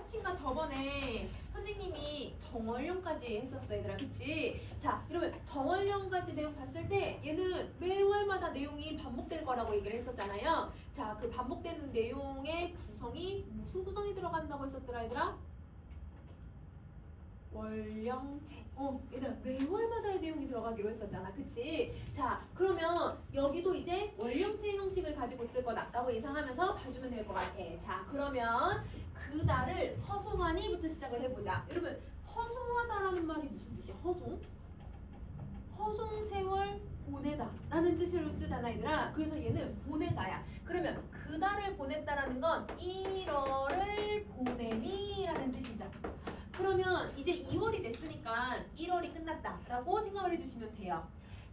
계자친가 저번에 선생님이 정월령까지 했었어 얘들아 그치? 자 그러면 정월령까지 내용 봤을 때 얘는 매월마다 내용이 반복될 거라고 얘기를 했었잖아요. 자 그 반복되는 내용의 구성이 무슨 구성이 들어간다고 했었더라 얘들아? 월령체. 얘들아 매월마다의 내용이 들어가기로 했었잖아 그치? 자 그러면 여기도 이제 월령체 형식을 가지고 있을 거다라고 예상하면서 봐주면 될 것 같아. 자 그러면 그 달을 허송하니부터 시작을 해보자. 여러분 허송하다라는 말이 무슨 뜻이야? 허송세월 보내다 라는 뜻을 쓰잖아 얘들아. 그래서 얘는 보내다야. 그러면 그 달을 보냈다라는 건 1월을 보내니 라는 뜻이죠. 그러면 이제 2월이 됐으니까 1월이 끝났다 라고 생각을 해주시면 돼요.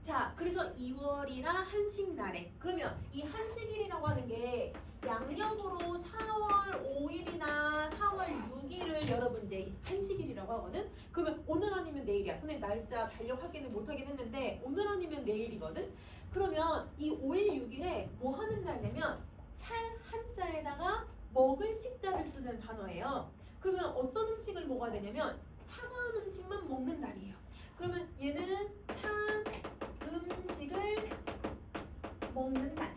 자 그래서 2월이나 한식날에 그러면 이 한식일이라고 하는 게 양력으로 4월 5일이나 4월 6일을 여러분 이제 한식일이라고 하거든. 그러면 오늘 아니면 내일이야. 선생님 날짜 달력 확인을 못하긴 했는데 오늘 아니면 내일이거든. 그러면 이 5일 6일에 뭐 하는 날이냐면 찰 한자에다가 먹을 식자를 쓰는 단어예요. 그러면 어떤 음식을 먹어야 되냐면 차가운 음식만 먹는 날이에요. 그러면 얘는 찬 음식을 먹는 날.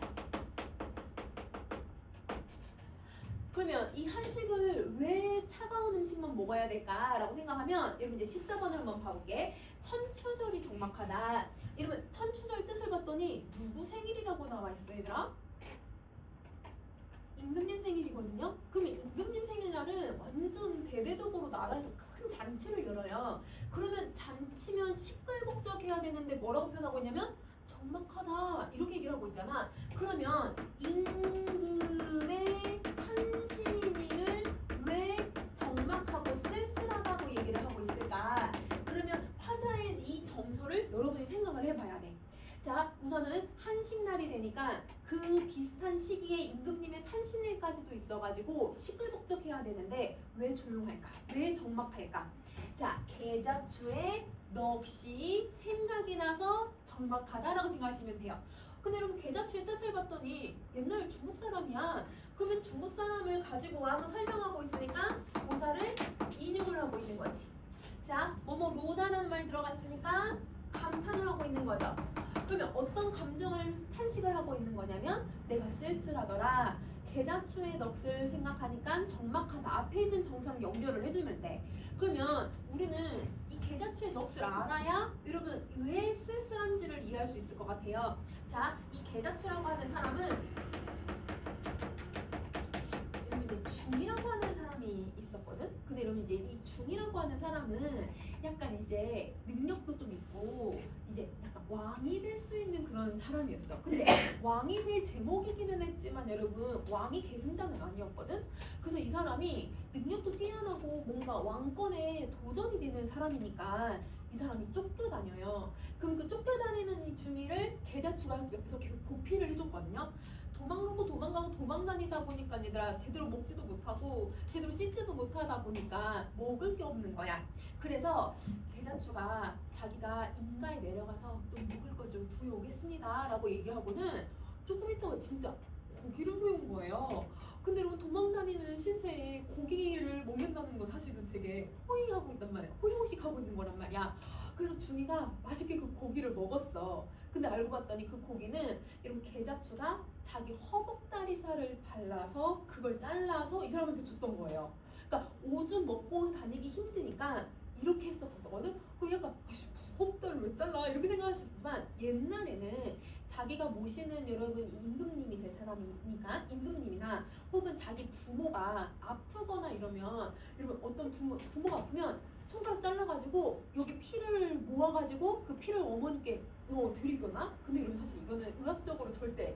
그러면 이 한식을 왜 차가운 음식만 먹어야 될까라고 생각하면 여러분 이제 14번을 한번 봐볼게. 천추절이 적막하다. 여러분 천추절 뜻을 봤더니 누구 생일이라고 나와 있어 얘들아? 임금님 생일이거든요. 그러면 임금님 생일날은 완전 대대적으로 나라에서 큰 잔치를 열어요. 그러면 잔치면 시끌벅적해야 되는데 뭐라고 표현하고 있냐면 적막하다 이렇게 얘기를 하고 있잖아. 그러면 임금의 탄신일을 왜 적막하고 쓸쓸하다고 얘기를 하고 있을까? 그러면 화자의 이 정서를 여러분이 생각을 해봐야 돼. 자 우선은 한식날이 되니까 그 비슷한 시기에 임금님의 탄신일까지도 있어가지고 시끌벅적해야 되는데 왜 조용할까? 왜 적막할까? 자 계자추에 넋이 생각이 나서 적막하다라고 생각하시면 돼요. 근데 여러분 계자추의 뜻을 봤더니 옛날 중국 사람이야. 그러면 중국 사람을 가지고 와서 설명하고 있으니까 고사를 인용을 하고 있는 거지. 자 뭐뭐로다라는 말 들어갔으니까 감탄을 하고 있는 거죠. 그러면 어떤 감정을 탄식을 하고 있는 거냐면 내가 쓸쓸하더라. 계자추의 넋을 생각하니까 적막하다. 앞에 있는 정사랑 연결을 해주면 돼. 그러면 우리는 이 계자추의 넋을 알아야 여러분 왜 쓸쓸한지를 이해할 수 있을 것 같아요. 자, 이 계자추라고 하는 사람은 여러분 이제 중이라고 하는 사람이 있었거든. 근데 여러분 이제 이 중이라고 하는 사람은 약간 이제 능력도 좀 있고 이제 약간 왕이 될 수 있는 그런 사람이었어. 근데 왕이 될 제목이기는 했지만 여러분 왕이 계승자는 아니었거든. 그래서 이 사람이 능력도 뛰어나고 뭔가 왕권에 도전이 되는 사람이니까 이 사람이 쫓겨다녀요. 그럼 그 쫓겨다니는 이 중이를 계자추가 옆에서 계속 보필을 해줬거든요. 도망가고 도망다니다 보니까 얘들아 제대로 먹지도 못하고 제대로 씻지도 못하다 보니까 먹을 게 없는 거야. 그래서 계자추가 자기가 인가에 내려가서 좀 먹을 걸 좀 구해오겠습니다 라고 얘기하고는 조금 있다가 진짜 고기를 구해온 거예요. 근데 여러분 도망다니는 신세에 고기를 먹는다는 거 사실은 되게 호의하고 있단 말이야. 호의호식하고 있는 거란 말이야. 그래서 중이가 맛있게 그 고기를 먹었어. 근데 알고 봤더니 그 고기는 이런 계자추가 자기 허벅다리살을 발라서 그걸 잘라서 이 사람한테 줬던 거예요. 그러니까 오줌 먹고 다니기 힘드니까 이렇게 했었거든. 그 약간 무슨 허벅다리를 왜 잘라 이렇게 생각하시지만 옛날에는 자기가 모시는 여러분 임금님이 될 사람이니까 임금님이나 혹은 자기 부모가 아프거나 이러면 여러분 어떤 부모가 아프면 손가락 잘라가지고 여기 피를 모아가지고 그 피를 어머니께 드리거나. 근데 여러분 사실 이거는 의학적으로 절대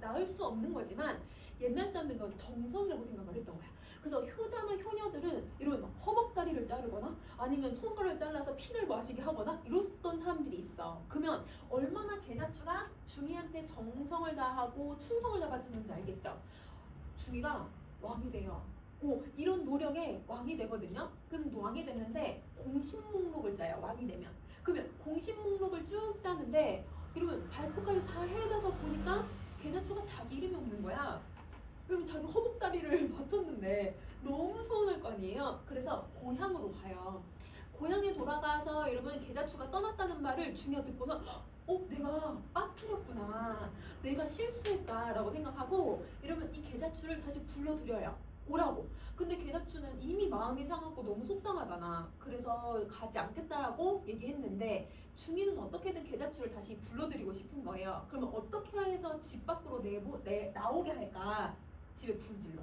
나을 수 없는 거지만 옛날 사람들은 그건 정성이라고 생각을 했던 거야. 그래서 효자나 효녀들은 이런 막 허벅다리를 자르거나 아니면 손가락을 잘라서 피를 마시게 하거나 이랬던 사람들이 있어. 그러면 얼마나 계자추가 중이한테 정성을 다하고 충성을 다하는지 알겠죠? 중이가 왕이 돼요. 이런 노력에 왕이 되거든요. 그럼 왕이 됐는데 공신 목록을 짜요. 왕이 되면. 그러면 공신 목록을 쭉 짜는데 이러면 발표까지 다 해서 보니까 계자추가 자기 이름이 없는 거야. 여러분 자기 허벅다리를 맞췄는데 너무 서운할 거 아니에요. 그래서 고향으로 가요. 고향에 돌아가서 여러분 계자추가 떠났다는 말을 중요 듣고는 내가 빠뜨렸구나, 내가 실수했다라고 생각하고 여러분 이 계자추를 다시 불러들여요. 오라고. 근데 계자추는 이미 마음이 상하고 너무 속상하잖아. 그래서 가지 않겠다라고 얘기했는데 중이는 어떻게든 계자추를 다시 불러들이고 싶은 거예요. 그러면 어떻게 해서 집 밖으로 나오게 할까? 집에 불을 질러.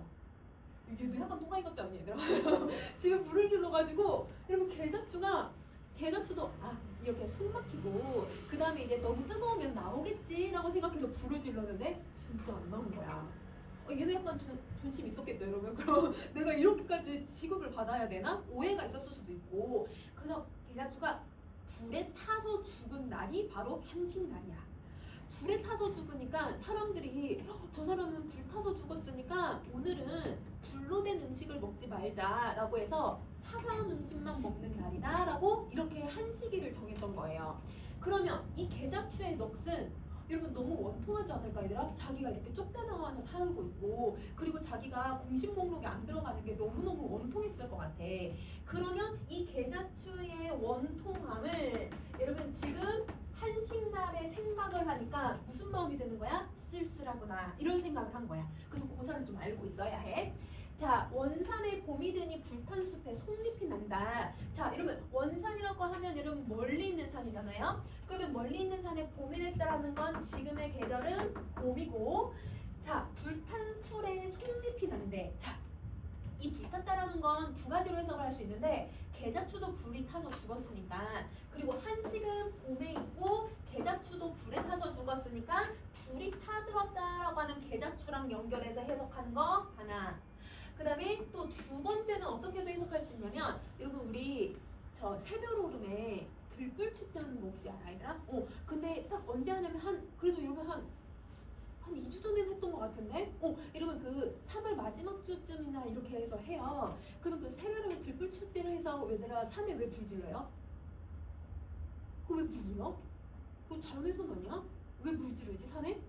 얘도 약간 똥강이 같지 않니 얘들아? 집에 불을 질러가지고 여러분 계자추도 이렇게 숨 막히고 그 다음에 이제 너무 뜨거우면 나오겠지라고 생각해서 불을 질렀는데 진짜 안 나온 거야. 얘도 약간 존심 있었겠죠 여러분. 그럼 내가 이렇게까지 취급을 받아야 되나? 오해가 있었을 수도 있고. 그래서 계자추가 불에 타서 죽은 날이 바로 한식날이야. 불에 타서 죽으니까 사람들이 저 사람은 불 타서 죽었으니까 오늘은 불로 된 음식을 먹지 말자라고 해서 차가운 음식만 먹는 날이다 라고 이렇게 한시기를 정했던 거예요. 그러면 이 계자추의 넋은 여러분 너무 원통하지 않을까 얘들아? 자기가 이렇게 쫓겨나와서 살고 있고 그리고 자기가 공식 목록에 안 들어가는 게 너무너무 원통했을 것 같아. 그러면 이 계자추의 원통함을 여러분 지금 한식날에 생각을 하니까 무슨 마음이 드는 거야? 쓸쓸하구나 이런 생각을 한 거야. 그래서 고사를 좀 알고 있어야 해. 자, 원산에 봄이 드니 불탄 숲에 속잎이 난다. 자, 여러분 원산이라고 하면 여러분 멀리 있는 산이잖아요. 그러면 멀리 있는 산에 봄이 됐다라는 건 지금의 계절은 봄이고, 자, 불탄 풀에 속잎이 난대. 자, 이 불탔다라는 건 두 가지로 해석을 할 수 있는데 계자추도 불이 타서 죽었으니까, 그리고 한식은 봄에 있고 계자추도 불에 타서 죽었으니까 불이 타들었다라고 하는 계자추랑 연결해서 해석하는 거 하나. 그 다음에 또 두 번째는 어떻게도 해석할 수 있냐면 여러분 우리 저 새별오름에 들불 축제하는 거 혹시 알아 얘들아? 근데 딱 언제 하냐면 그래도 여러분 한 2주 전에는 했던 것 같은데? 여러분 그 3월 마지막 주쯤이나 이렇게 해서 해요. 그러면 그 새별오름 들불 축제를 해서 얘들아 산에 왜 불 질러요? 그 왜 불 질러? 그거 자연훼손 아니야? 왜 불 지르지 산에?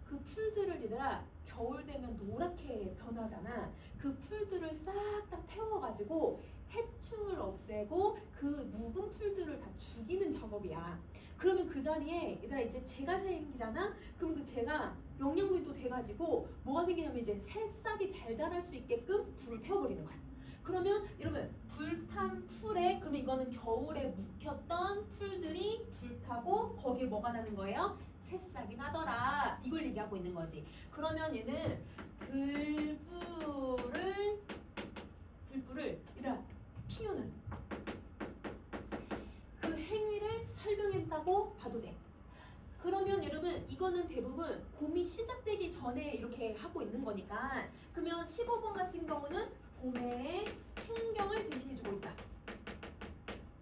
그 풀들을 얘들아 겨울 되면 노랗게 변하잖아. 그 풀들을 싹 다 태워가지고 해충을 없애고 그 묵은 풀들을 다 죽이는 작업이야. 그러면 그 자리에 얘들아 이제 재가 생기잖아. 그럼 그 재가 영양분이 또 돼가지고 뭐가 생기냐면 이제 새싹이 잘 자랄 수 있게끔 불을 태워버리는 거야. 그러면 여러분 불탄 풀에, 그러면 이거는 겨울에 묵혔던 풀들이 불타고 거기에 뭐가 나는 거예요? 새싹이 나더라. 이걸 얘기하고 있는 거지. 그러면 얘는 들불을 얘들아 피우는 그 행위를 설명했다고 봐도 돼. 그러면 여러분 이거는 대부분 봄이 시작되기 전에 이렇게 하고 있는 거니까, 그러면 15번 같은 경우는 봄의 풍경을 제시해주고 있다.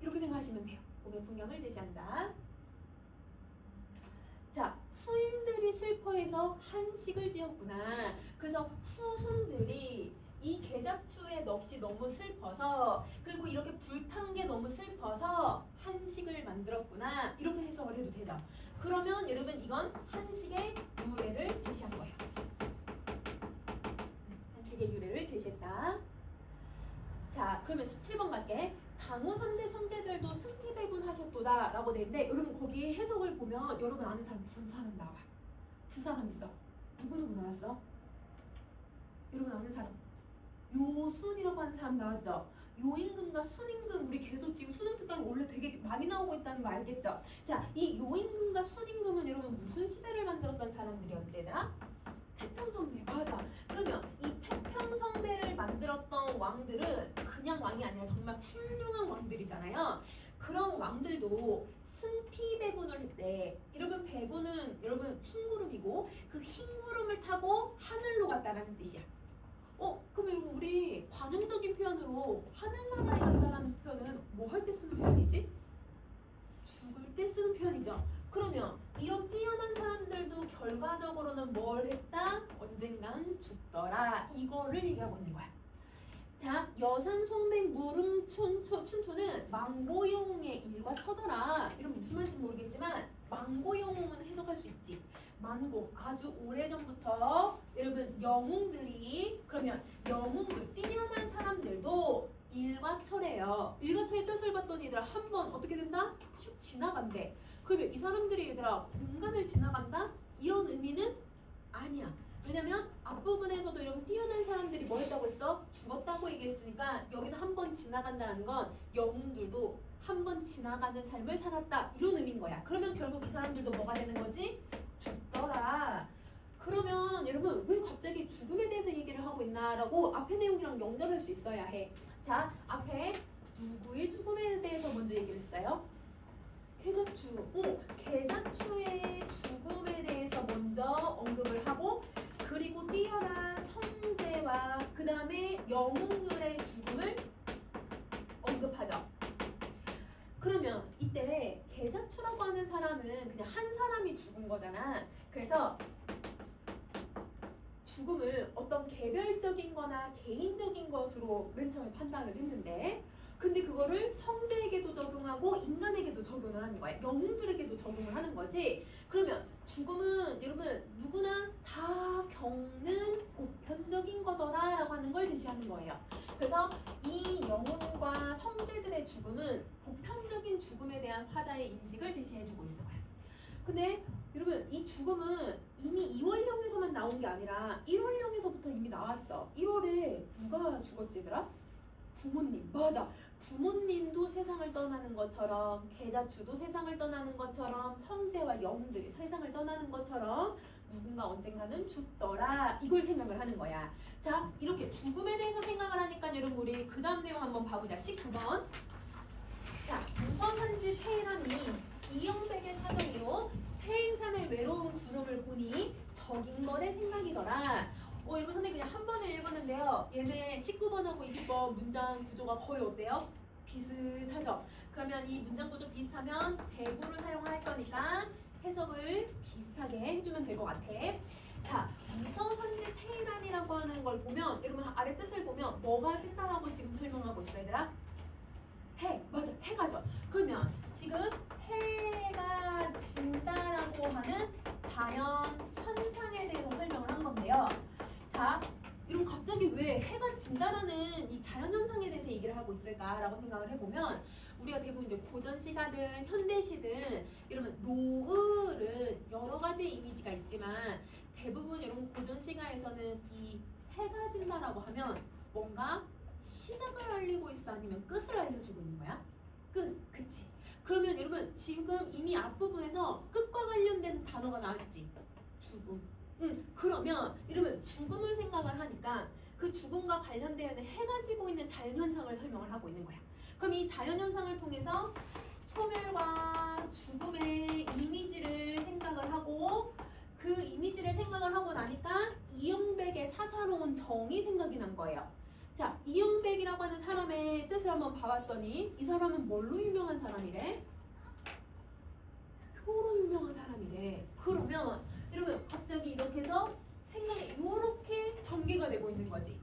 이렇게 생각하시면 돼요. 봄의 풍경을 제시한다. 자, 후인들이 슬퍼해서 한식을 지었구나. 그래서 후손들이 이 계자추의 넋이 너무 슬퍼서, 그리고 이렇게 불탄 게 너무 슬퍼서 한식을 만들었구나. 이렇게 해석을 해도 되죠. 그러면 여러분 이건 한식의 유래를 제시한 거예요. 한식의 유래를 제시했다. 자, 그러면 17번 갈게. 당호 3대 성제들도 승리배군 하셨도다 라고 되는데, 여러분 거기 해석을 보면 여러분 아는 사람 두 사람 나와. 두 사람 있어. 누구누구 나왔어? 여러분 아는 사람 요순이라고 하는 사람 나왔죠? 요임금과 순임금, 우리 계속 지금 수능 특강 원래 되게 많이 나오고 있다는 거 알겠죠? 자, 이 요임금과 순임금은 여러분 무슨 시대를 만들었던 사람들이었지 얘들아? 태평성대. 맞아. 그러면 이 태평성대를 만들었던 왕들은 그냥 왕이 아니라 정말 훌륭한 왕들이잖아요. 그런 왕들도 승피배군을 했대. 여러분 배군은 여러분 흰구름이고 그 흰구름을 타고 하늘로 갔다라는 뜻이야. 그러면 우리 관용적인 표현으로 하늘나라에 간다라는 표현은 뭐 할 때 쓰는 표현이지? 죽을 때 쓰는 표현이죠. 그러면 이런 뛰어난 사람들도 결과적으로는 뭘 했다? 언젠간 죽더라. 이거를 얘기하고 있는 거야. 자, 여산 송맹 무릉 춘초는 망고용의 일과 처더라. 이런 무슨 말인지 모르겠지만 만고 영웅은 해석할 수 있지. 만고 아주 오래전부터 여러분 영웅들이 그러면 영웅들 뛰어난 사람들도 일과처래요. 일과처의 뜻을 봤더니 얘들아 한 번 어떻게 된다? 슉 지나간대. 그러면 이 사람들이 얘들아 공간을 지나간다? 이런 의미는 아니야. 왜냐면 앞부분에서도 이런 뛰어난 사람들이 뭐 했다고 했어? 죽었다고 얘기했으니까 여기서 한 번 지나간다는 건 영웅들도 한 번 지나가는 삶을 살았다 이런 의미인 거야. 그러면 결국 이 사람들도 뭐가 되는 거지? 죽더라. 그러면 여러분 왜 갑자기 죽음에 대해서 얘기를 하고 있나라고 앞에 내용이랑 연결할 수 있어야 해. 자, 앞에 누구의 죽음에 대해서 먼저 얘기를 했어요? 계자추. 계자추의 죽음에 대해서 먼저 언급을 하고 그리고 뛰어난 성재와 그 다음에 영웅들의 죽음을 언급하죠. 그러면 이때 계자추라고 하는 사람은 그냥 한 사람이 죽은 거잖아. 그래서 죽음을 어떤 개별적인 거나 개인적인 것으로 맨 처음에 판단을 했는데 근데 그거를 성재에게도 적용하고 인간에게도 적용을 하는 거야. 영웅들에게도 적용을 하는 거지. 그러면 죽음은 여러분 누구나 다 겪는 보편적인 거더라 라고 하는 걸 제시하는 거예요. 그래서 이 영웅과 성재들의 죽음은 보편적인 죽음에 대한 화자의 인식을 제시해주고 있는 거야. 근데 여러분 이 죽음은 이미 2월령에서만 나온 게 아니라 1월령에서부터 이미 나왔어. 1월에 누가 죽었지더라? 부모님. 맞아. 부모님도 세상을 떠나는 것처럼 계자추도 세상을 떠나는 것처럼 성재와 영웅들이 세상을 떠나는 것처럼 누군가 언젠가는 죽더라. 이걸 생각을 하는 거야. 자, 이렇게 죽음에 대해서 생각을 하니까 여러분 우리 그 다음 내용 한번 봐보자. 19번. 자, 무서산지 태란이 이영백의 사정이로 태행산의 외로운 구름을 보니 적인거래 생각이더라. 여러분 선생님 그냥 한 번에 읽었는데요. 얘네 19번하고 20번 문장 구조가 거의 어때요? 비슷하죠? 그러면 이 문장 구조 비슷하면 대구를 사용할 거니까 해석을 비슷하게 해주면 될 것 같아. 자, 무서산지 태란이라고 하는 걸 보면 여러분 아래 뜻을 보면 뭐가 진다라고 지금 설명하고 있어 얘들아? 해, 맞아, 해가죠. 그러면 지금 해가 진다라고 하는 자연 현상에 대해서 설명을 한 건데요. 자, 여러분 갑자기 왜 해가 진다라는 이 자연 현상에 대해서 얘기를 하고 있을까라고 생각을 해보면 우리가 대부분 이제 고전 시가든 현대 시든 여러분 노을은 여러 가지 이미지가 있지만 대부분 여러분 고전 시가에서는 이 해가 진다라고 하면 뭔가 시작을 알리고 있어 아니면 끝을 알려주고 있는 거야? 끝, 그치? 그러면 여러분 지금 이미 앞부분에서 끝과 관련된 단어가 나왔지? 죽음. 그러면 여러분 죽음을 생각을 하니까 그 죽음과 관련되어 있는 해가 지고 있는 자연현상을 설명을 하고 있는 거야. 그럼 이 자연현상을 통해서 소멸과 죽음의 이미지를 생각을 하고 그 이미지를 생각을 하고 나니까 이영백의 사사로운 정이 생각이 난 거예요. 자, 이영백이라고 하는 사람의 뜻을 한번 봐봤더니 이 사람은 뭘로 유명한 사람이래? 표로 유명한 사람이래. 그러면 여러분 갑자기 이렇게 해서 생각이 이렇게 전개가 되고 있는 거지.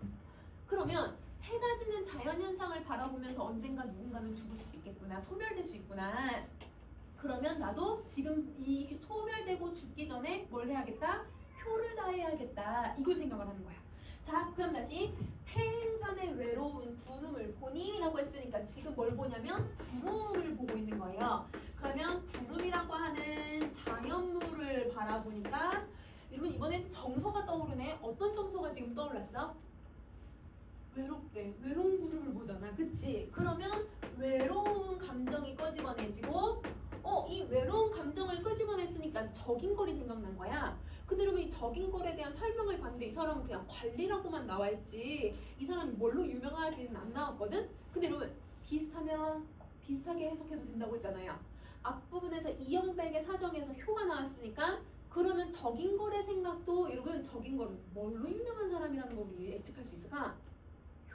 그러면 해가 지는 자연현상을 바라보면서 언젠가 누군가는 죽을 수도 있겠구나. 소멸될 수 있구나. 그러면 나도 지금 이 소멸되고 죽기 전에 뭘 해야겠다? 표를 다해야겠다. 이걸 생각을 하는 거야. 자, 그럼 다시 태행산의 외로운 구름을 보니 라고 했으니까 지금 뭘 보냐면 구름을 보고 있는 거예요. 그러면 구름이라고 하는 자연물을 바라보니까 여러분 이번엔 정서가 떠오르네. 어떤 정서가 지금 떠올랐어? 외롭대. 외로운 구름을 보잖아. 그치? 그러면 외로운 감정이 끄집어내지고 이 외로운 감정을 끄집어냈으니까 적인거리 생각난 거야. 근데 여러분 이 적인거리에 대한 설명을 봤는데 이 사람은 그냥 관리라고만 나와있지 이 사람이 뭘로 유명하지는 안 나왔거든? 근데 여러분 비슷하면 비슷하게 해석해도 된다고 했잖아요. 앞부분에서 이영백의 사정에서 효가 나왔으니까 그러면 적인거래 생각도 여러분 적인거래 뭘로 유명한 사람이라는 걸 우리 예측할 수 있을까?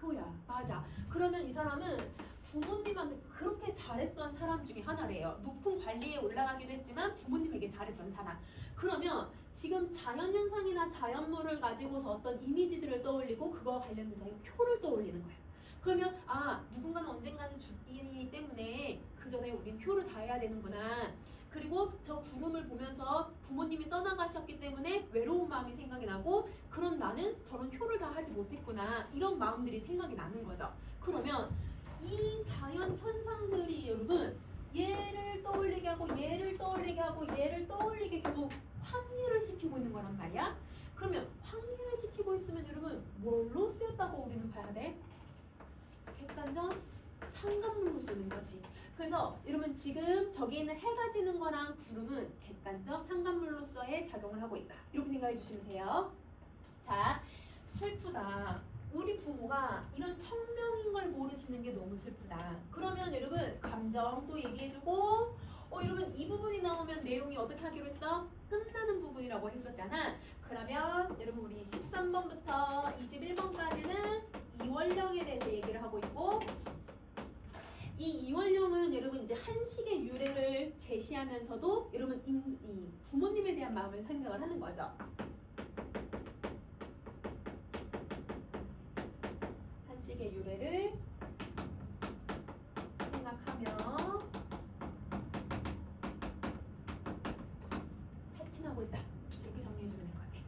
효야. 맞아. 그러면 이 사람은 부모님한테 그렇게 잘했던 사람 중에 하나래요. 높은 관리에 올라가기도 했지만 부모님에게 잘했던 사람. 그러면 지금 자연현상이나 자연물을 가지고서 어떤 이미지들을 떠올리고 그거와 관련된 자기 효를 떠올리는 거예요. 그러면 누군가는 언젠가는 죽기 때문에 그 전에 우린 효를 다해야 되는구나. 그리고 저 구름을 보면서 부모님이 떠나가셨기 때문에 외로운 마음이 생각이 나고 그럼 나는 저런 효를 다 하지 못했구나 이런 마음들이 생각이 나는 거죠. 그러면 이 자연 현상들이 여러분 얘를 떠올리게 하고 얘를 떠올리게 하고 얘를 떠올리게 계속 확리를 시키고 있는 거란 말이야. 그러면 확리를 시키고 있으면 여러분 뭘로 쓰였다고 우리는 봐야 돼? 객관적 상관물로 쓰는 거지. 그래서 여러분 지금 저기 있는 해가 지는 거랑 구름은 객관적 상관물로서의 작용을 하고 있다. 이렇게 생각해 주시면 돼요. 자, 슬프다. 우리 부모가 이런 청명인 걸 모르시는 게 너무 슬프다. 그러면 여러분 감정 또 얘기해주고 여러분 이 부분이 나오면 내용이 어떻게 하기로 했어? 끝나는 부분이라고 했었잖아. 그러면 여러분 우리 13번부터 21번까지는 이원령에 대해서 얘기를 하고 있고 이 이원령은 여러분 이제 한식의 유래를 제시하면서도 여러분 이 부모님에 대한 마음을 생각을 하는 거죠. 한식의 유래를 생각하며 살친하고 있다. 이렇게 정리해주면 될 것 같아요.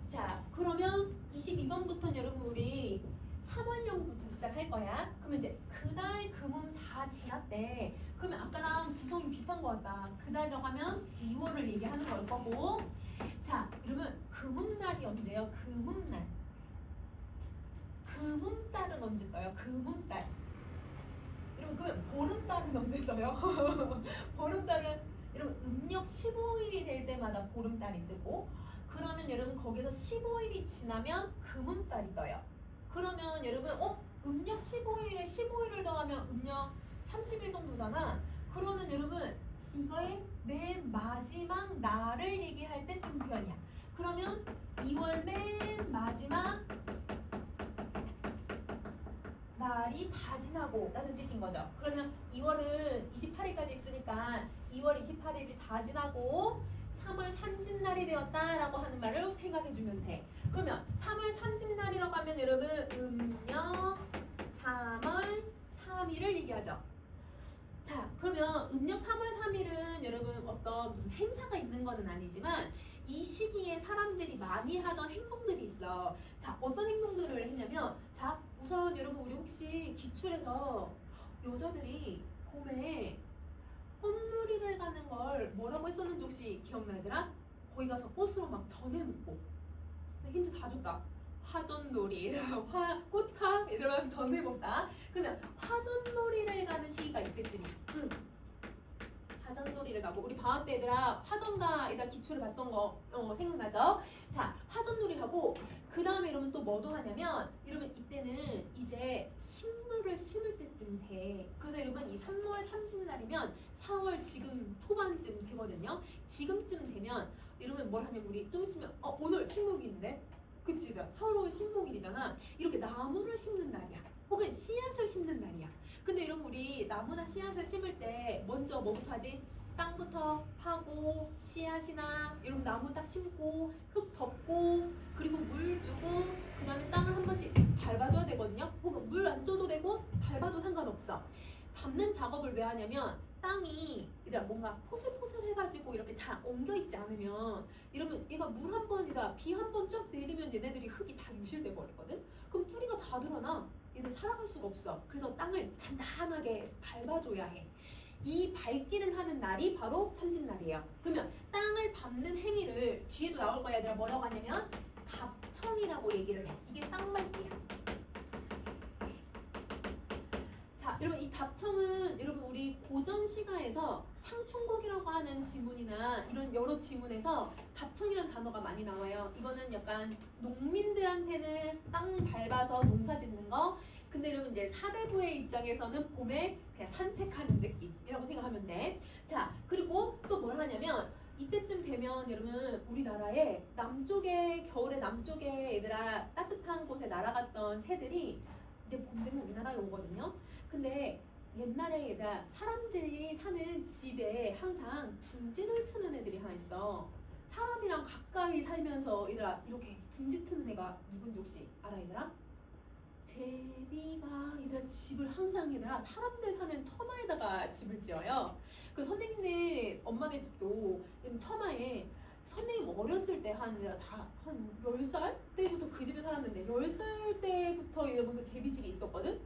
자, 그러면 22번부터는 여러분 우리 3원령부터 시작할 거야. 그러면 이제 그달 금음 다 지났대. 그러면 아까랑 구성이 비슷한 것 같다. 그달 정하면 2월을 얘기하는 걸 거고. 자, 여러분 금음날이 언제요? 금음날. 금음달은 언제 떠요? 금음달. 여러분 그러면 보름달은 언제 떠요? 보름달은 여러분 음력 15일이 될 때마다 보름달이 뜨고 그러면 여러분 거기서 15일이 지나면 금음달이 떠요. 그러면 여러분 음력 15일에 15일을 더하면 음력 30일 정도잖아. 그러면 여러분 이거의 맨 마지막 날을 얘기할 때 쓴 표현이야. 그러면 2월 맨 마지막 날이 다 지나고 라는 뜻인 거죠. 그러면 2월은 28일까지 있으니까 2월 28일이 다 지나고 3월 산진날이 되었다라고 하는 말을 생각해주면 돼. 그러면 3월 산진날이라고 하면 여러분 음력 3월 3일을 얘기하죠. 자, 그러면 음력 3월 3일은 여러분 어떤 무슨 행사가 있는 거는 아니지만 이 시기에 사람들이 많이 하던 행동들이 있어. 자, 어떤 행동들을 했냐면 자, 우선 여러분 우리 혹시 기출에서 여자들이 봄에 꽃놀이를 가는 걸 뭐라고 했었는지 혹시 기억나더라? 거기 가서 꽃으로 막 전해 먹고 힌트 다 줬다. 화전놀이, 꽃카 이런 전해 먹다. 그냥 화전놀이를 가는 시기가 있겠지. 화전놀이를 가고 우리 방학 때 얘들아 화전가 얘들아 기출을 봤던 거 생각나죠? 자, 화전놀이 하고 그 다음에 이러면 또 뭐도 하냐면 이러면 이때는 이제 식물을 심을 때쯤 돼. 그래서 여러분 이 3월 30날이면 4월 지금 초반쯤 되거든요. 지금쯤 되면 여러분 뭘 하냐면 우리 좀 있으면 오늘 식목일인데 그치? 4월 식목일이잖아. 이렇게 나무를 심는 날이야. 혹은 씨앗을 심는 날이야. 근데 여러분 우리 나무나 씨앗을 심을 때 먼저 뭐부터 하지? 땅부터 파고 씨앗이나 이런 나무 딱 심고 흙 덮고 그리고 물 주고 그 다음에 땅을 한 번씩 밟아줘야 되거든요. 혹은 물 안 줘도 되고 밟아도 상관없어. 밟는 작업을 왜 하냐면 땅이 얘들아 뭔가 포슬포슬해가지고 이렇게 잘 엉겨있지 않으면 이러면 얘가 물 한 번이다 비 한 번 쭉 내리면 얘네들이 흙이 다 유실돼 버리거든. 그럼 뿌리가 다 드러나. 얘는 살아갈 수가 없어. 그래서 땅을 단단하게 밟아줘야 해. 이 밟기를 하는 날이 바로 삼진날이에요. 그러면 땅을 밟는 행위를 뒤에도 나올 거야 얘들아 뭐라고 하냐면 답청이라고 얘기를 해. 이게 땅 밟기야. 자, 여러분 이 답청은 여러분 우리 고전 시가에서 상충곡이라고 하는 지문이나 이런 여러 지문에서 답청이라는 단어가 많이 나와요. 이거는 약간 농민들한테는 땅 밟아서 농사 짓는 거. 근데 여러분 이제 사대부의 입장에서는 봄에 그냥 산책하는 느낌이라고 생각하면 돼. 자, 그리고 또 뭘 하냐면 이때쯤 되면 여러분 우리나라에 남쪽에 겨울에 남쪽에 얘들아 따뜻한 곳에 날아갔던 새들이 이제 봄 되면 우리나라에 오거든요. 근데 옛날에 얘들아 사람들이 사는 집에 항상 둥지를 트는 애들이 하나 있어. 사람이랑 가까이 살면서 얘들아 이렇게 둥지 트는 애가 누군지 혹시 알아 얘들아? 제비가 얘들아 집을 항상 얘들아 사람들 사는 처마에다가 집을 지어요. 그 선생님네 엄마네 집도 처마에 선생님 어렸을 때 한 10살 때부터 그 집에 살았는데 10살 때부터 여러분 그 제비집이 있었거든?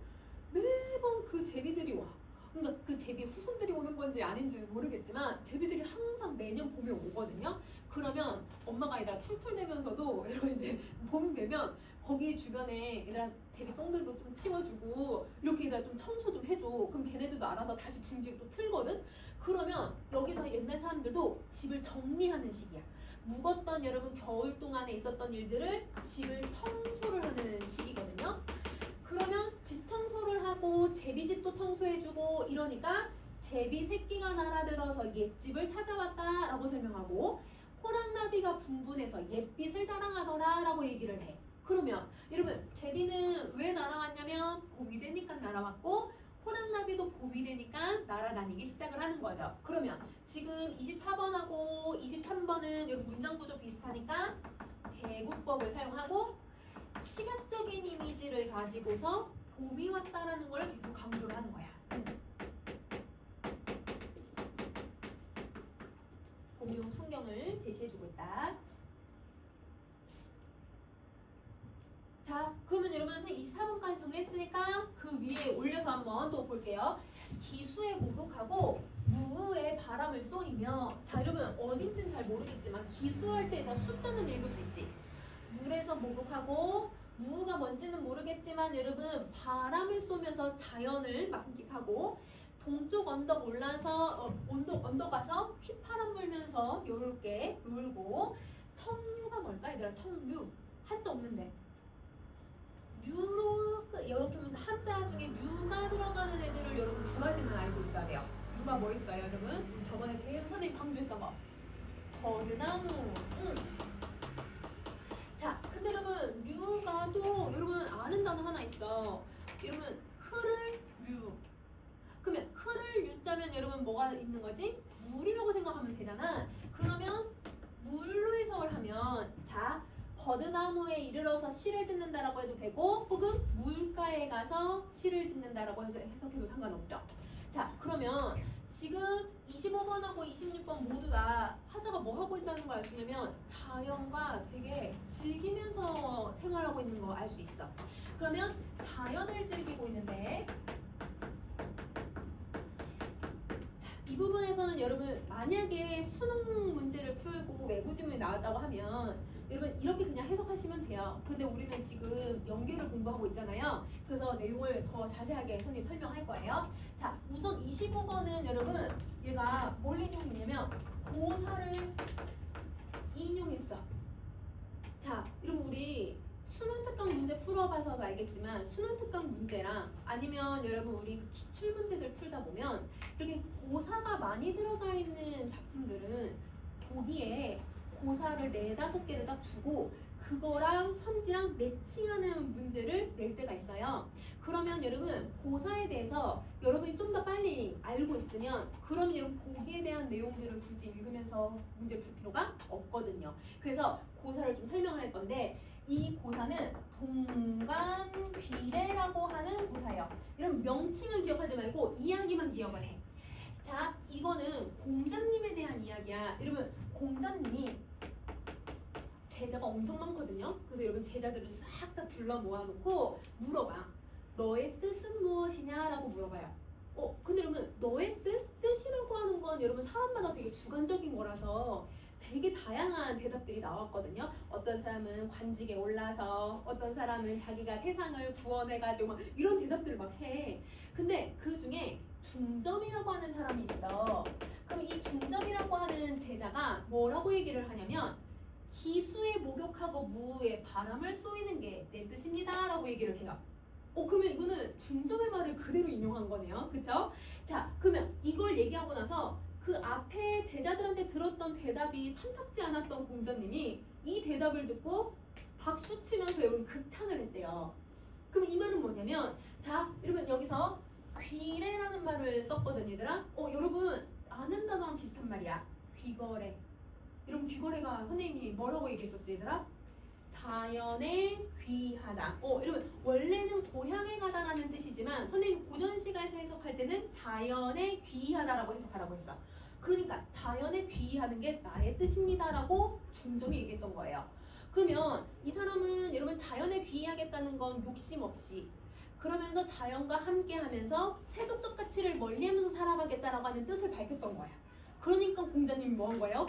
매번 그 제비들이 와. 그러니까 그 제비 후손들이 오는 건지 아닌지는 모르겠지만 제비들이 항상 매년 봄에 오거든요. 그러면 엄마가 얘들아 툴툴대면서도 이러고 이제 봄 되면 거기 주변에 얘들아 제비 똥들도 좀 치워주고 이렇게 얘들아 좀 청소 좀 해줘. 그럼 걔네들도 알아서 다시 둥지를 또 틀거든. 그러면 여기서 옛날 사람들도 집을 정리하는 시기야. 묵었던 여러분 겨울 동안에 있었던 일들을 집을 청소를 하는 시기거든요. 그러면 집 청소를 하고 제비집도 청소해주고 이러니까 제비 새끼가 날아들어서 옛집을 찾아왔다라고 설명하고 호랑나비가 분분해서 옛빛을 자랑하더라 라고 얘기를 해. 그러면 여러분 제비는 왜 날아왔냐면 봄이 되니까 날아왔고 호랑나비도 봄이 되니까 날아다니기 시작을 하는 거죠. 그러면 지금 24번하고 23번은 여기 문장 구조 비슷하니까 대구법을 사용하고 시각적인 이미지를 가지고서 봄이 왔다라는 걸 계속 강조를 하는 거야. 봄용 풍경을 제시해주고 있다. 자, 그러면 여러분 24번까지 정리했으니까 그 위에 올려서 한번 또 볼게요. 기수에 목욕하고 무의 바람을 쏘이며, 자 여러분 어딘지는 잘 모르겠지만 기수할 때에다 숫자는 읽을 수 있지. 물에서 목욕하고 무가 뭔지는 모르겠지만 여러분 바람을 쏘면서 자연을 만끽하고 동쪽 언덕 올라서 언덕 가서 휘파람 불면서 요렇게 놀고 청류가 뭘까 얘들아? 청류 한자 없는데 류로 이렇게 보면 한자 중에 류가 들어가는 애들을 여러분 두 가지는 알고 있어야 돼요. 류가 뭐 있어요 여러분? 저번에 계속 선생님 강조했던 거 버드나무. 자, 근데 여러분 류가 또 여러분 아는 단어 하나 있어. 여러분 흐를 류. 그러면 흐를 유자면 여러분 뭐가 있는 거지? 물이라고 생각하면 되잖아. 그러면 물로 해석을 하면 자 버드나무에 이르러서 시를 짓는다라고 해도 되고 혹은 물가에 가서 시를 짓는다라고 해서 해석해도 상관없죠. 자 그러면 지금 25번하고 26번 모두 다 하자가 뭐 하고 있다는 걸 알 수 있냐면 자연과 되게 즐기면서 생활하고 있는 거 알 수 있어. 그러면 자연을 즐기고 있는데 자, 이 부분에서는 여러분 만약에 수능 문제를 풀고 외부 지문이 나왔다고 하면 여러분 이렇게 그냥 해석하시면 돼요. 근데 우리는 지금 연계를 공부하고 있잖아요. 그래서 내용을 더 자세하게 선생님 설명할 거예요. 자, 우선 25번은 여러분 얘가 뭘 인용했냐면 고사를 인용했어. 자, 여러분 우리 수능 특강 문제 풀어봐서도 알겠지만 수능 특강 문제랑 아니면 여러분 우리 기출 문제들 풀다 보면 이렇게 고사가 많이 들어가 있는 작품들은 보기에 고사를 4-5개를 딱 주고 그거랑 선지랑 매칭하는 문제를 낼 때가 있어요. 그러면 여러분 고사에 대해서 여러분이 좀 더 빨리 알고 있으면 그러면 여러분 보기에 대한 내용들을 굳이 읽으면서 문제 풀 필요가 없거든요. 그래서 고사를 좀 설명할 건데 이 고사는 동간귀래라고 하는 고사예요. 여러분 명칭을 기억하지 말고 이야기만 기억을 해. 자, 이거는 공자님에 대한 이야기야. 여러분 공자님이 제자가 엄청 많거든요. 그래서 여러분 제자들을 싹 다 불러 모아놓고 물어봐. 너의 뜻은 무엇이냐라고 물어봐요. 근데 여러분 너의 뜻이라고 하는 건 여러분 사람마다 되게 주관적인 거라서 되게 다양한 대답들이 나왔거든요. 어떤 사람은 관직에 올라서, 어떤 사람은 자기가 세상을 구원해가지고 막 이런 대답들을 막 해. 근데 그 중에 중점이라고 하는 사람이 있어. 그럼 이 중점이라고 하는 제자가 뭐라고 얘기를 하냐면 기수에 목욕하고 무에 바람을 쏘이는 게 내 뜻입니다 라고 얘기를 해요. 그러면 이거는 중점의 말을 그대로 인용한 거네요. 그쵸? 자, 그러면 이걸 얘기하고 나서 그 앞에 제자들한테 들었던 대답이 탐탁지 않았던 공자님이 이 대답을 듣고 박수 치면서 여러분 극찬을 했대요. 그럼 이 말은 뭐냐면 자, 여러분 여기서 귀래라는 말을 썼거든요, 얘들아. 여러분 아는 단어랑 비슷한 말이야. 귀거래. 여러분 귀거래가 선생님이 뭐라고 얘기했었지, 얘들아? 자연에 귀하다. 여러분 원래는 고향에 가다라는 뜻이지만 선생님 고전 시가에서 해석할 때는 자연에 귀하다라고 해석하라고 했어. 그러니까 자연에 귀하는 게 나의 뜻입니다라고 중점이 얘기했던 거예요. 그러면 이 사람은 여러분 자연에 귀하겠다는 건 욕심 없이 그러면서 자연과 함께하면서 세속적 가치를 멀리하면서 살아가겠다라고 하는 뜻을 밝혔던 거야. 그러니까 공자님이 뭐 한 거예요?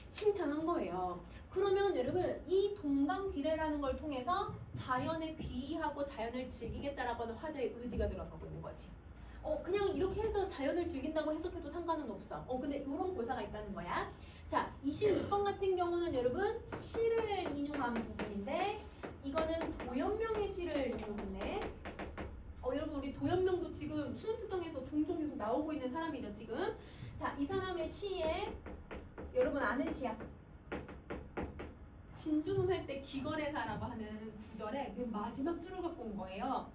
칭찬한 거예요. 그러면 여러분 이 동방귀래라는 걸 통해서 자연에 귀의하고 자연을 즐기겠다라고 하는 화자의 의지가 들어가고 있는 거지. 그냥 이렇게 해서 자연을 즐긴다고 해석해도 상관은 없어. 근데 이런 고사가 있다는 거야. 자, 26번 같은 경우는 여러분 시를 인용한 부분인데 이거는 도연명의 시를 인용했네. 여러분 우리 도연명도 지금 수능특강에서 종종 계속 나오고 있는 사람이죠 지금. 자, 이 사람의 시에 여러분 아는 시야. 진중음 할 때 귀거래사라고 하는 구절에 맨 마지막 줄을 갖고 온 거예요.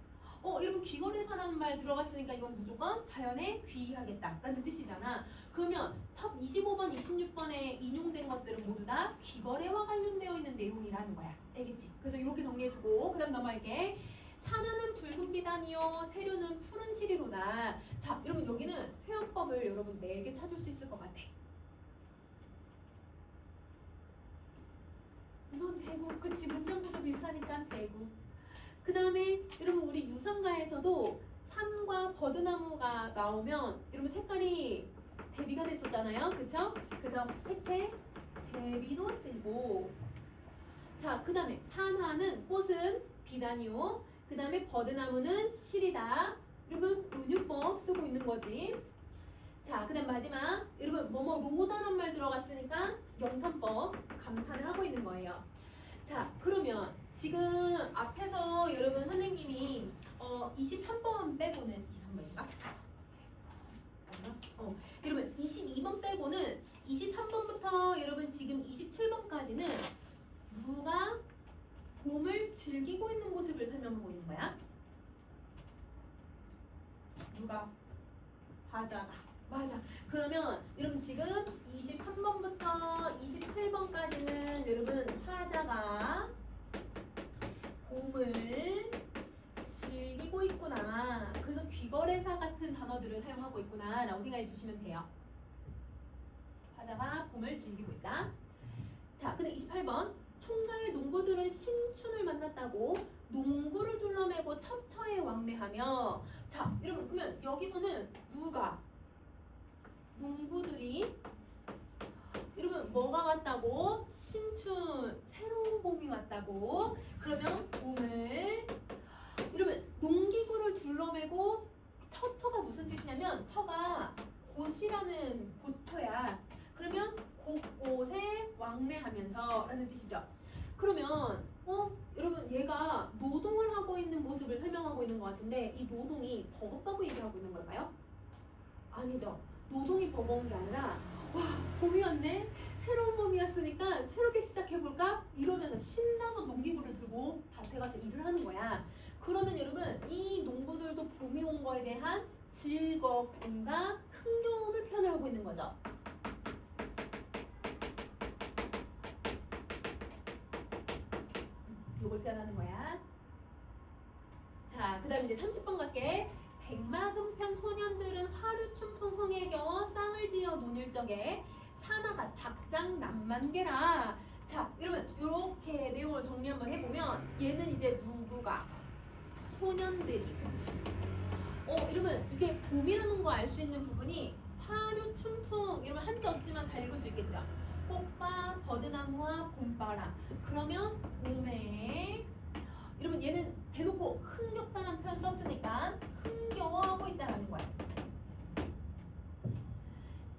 여러분 귀거래사라는 말 들어갔으니까 이건 무조건 자연에 귀의하겠다라는 뜻이잖아. 그러면 첫 25번, 26번에 인용된 것들은 모두 다 귀거래와 관련되어 있는 내용이라는 거야. 알겠지? 그래서 이렇게 정리해주고 그 다음 넘어갈게. 산하는 붉은 비단이요 세류는 푸른 시리로다. 자, 여러분 여기는 회원법을 여러분 4개 찾을 수 있을 것 같아. 우선 대구, 그치 문장 구조 비슷하니까 대구. 그 다음에 여러분 우리 유상가에서도 산과 버드나무가 나오면 여러분 색깔이 대비가 됐었잖아요, 그쵸? 그래서 색채 대비도 쓰고. 자, 그 다음에 산하는 꽃은 비단이요. 그 다음에 버드나무는 실이다. 여러분 은유법 쓰고 있는 거지. 자, 그 다음 마지막 여러분 뭐뭐 로다란 말 들어갔으니까 영탄법 감탄을 하고 있는 거예요. 자, 그러면 지금 앞에서 여러분 선생님이 23번 빼고는 23번인가? 여러분 22번 빼고는 23번부터 여러분 지금 27번까지는 누가 봄을 즐기고 있는 모습을 설명하고 있는 거야? 누가? 화자가. 맞아. 그러면 여러분 지금 23번부터 27번까지는 여러분 화자가 봄을 즐기고 있구나. 그래서 귀거래사 같은 단어들을 사용하고 있구나 라고 생각해 주시면 돼요. 화자가 봄을 즐기고 있다. 자, 근데 28번 총가의 농부들은 신춘을 만났다고 농구를 둘러매고 첩처에 왕래하며. 자, 여러분 그러면 여기서는 누가? 농부들이 여러분 뭐가 왔다고? 신춘 새로운 봄이 왔다고. 그러면 봄을 여러분 농기구를 둘러매고 처가 무슨 뜻이냐면 처가 곳이라는 곳처야. 그러면 곳곳에 왕래하면서 라는 뜻이죠. 그러면 여러분 얘가 노동을 하고 있는 모습을 설명하고 있는 것 같은데 이 노동이 버겁다고 얘기하고 있는 걸까요? 아니죠. 노동이 버거운 게 아니라 와 봄이 왔네, 새로운 봄이 왔으니까 새롭게 시작해볼까? 이러면서 신나서 농기구를 들고 밭에 가서 일을 하는 거야. 그러면 여러분 이 농부들도 봄이 온 거에 대한 즐거움과 흥겨움을 표현을 하고 있는 거죠. 요걸 표현하는 거야. 자, 그 다음 이제 30번 갈게. 백마금편 소년들은 화류춘풍 흥에 겨워 쌍을 지어 논일 적에 사나가 작장 남만개라. 자, 여러분 이렇게 내용을 정리 한번 해보면 얘는 이제 누구가? 소년들이. 그치? 여러분 이게 봄이라는 거 알 수 있는 부분이 화류춘풍 이러면 한자 없지만 다 읽을 수 있겠죠? 꽃과 버드나무와 봄바람. 그러면 봄에 여러분 얘는 대놓고 흥겹다는 표현 썼으니까 흥겨워하고 있다라는 거야.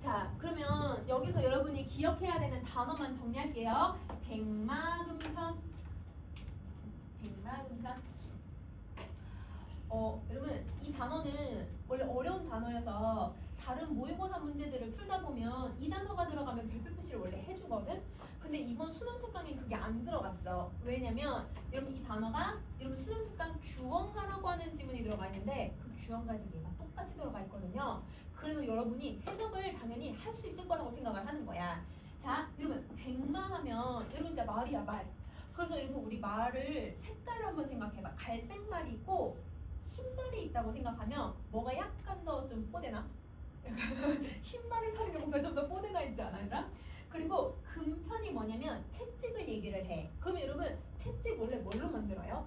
자, 그러면 여기서 여러분이 기억해야 되는 단어만 정리할게요. 백마금편. 여러분 이 단어는 원래 어려운 단어여서 다른 모의고사 문제들을 풀다 보면 이 단어가 들어가면 별표 표시를 원래 해주거든? 근데 이번 수능특강에 그게 안 들어갔어. 왜냐면 여러분 이 단어가 여러분 수능특강 규원가라고 하는 지문이 들어가 있는데 그 규원가는 얘가 똑같이 들어가 있거든요. 그래서 여러분이 해석을 당연히 할 수 있을 거라고 생각을 하는 거야. 자, 여러분 백마하면 여러분 이제 말이야 말. 그래서 여러분 우리 말을 색깔을 한번 생각해봐. 갈색 말이 있고 흰 말이 있다고 생각하면 뭐가 약간 더 좀 뽀대나? 흰 말을 타는 게 뭔가 좀 더 뽀대나 있지 않아? 그리고 금편이 뭐냐면 채찍을 얘기를 해. 그러면 여러분 채찍 원래 뭘로 만들어요?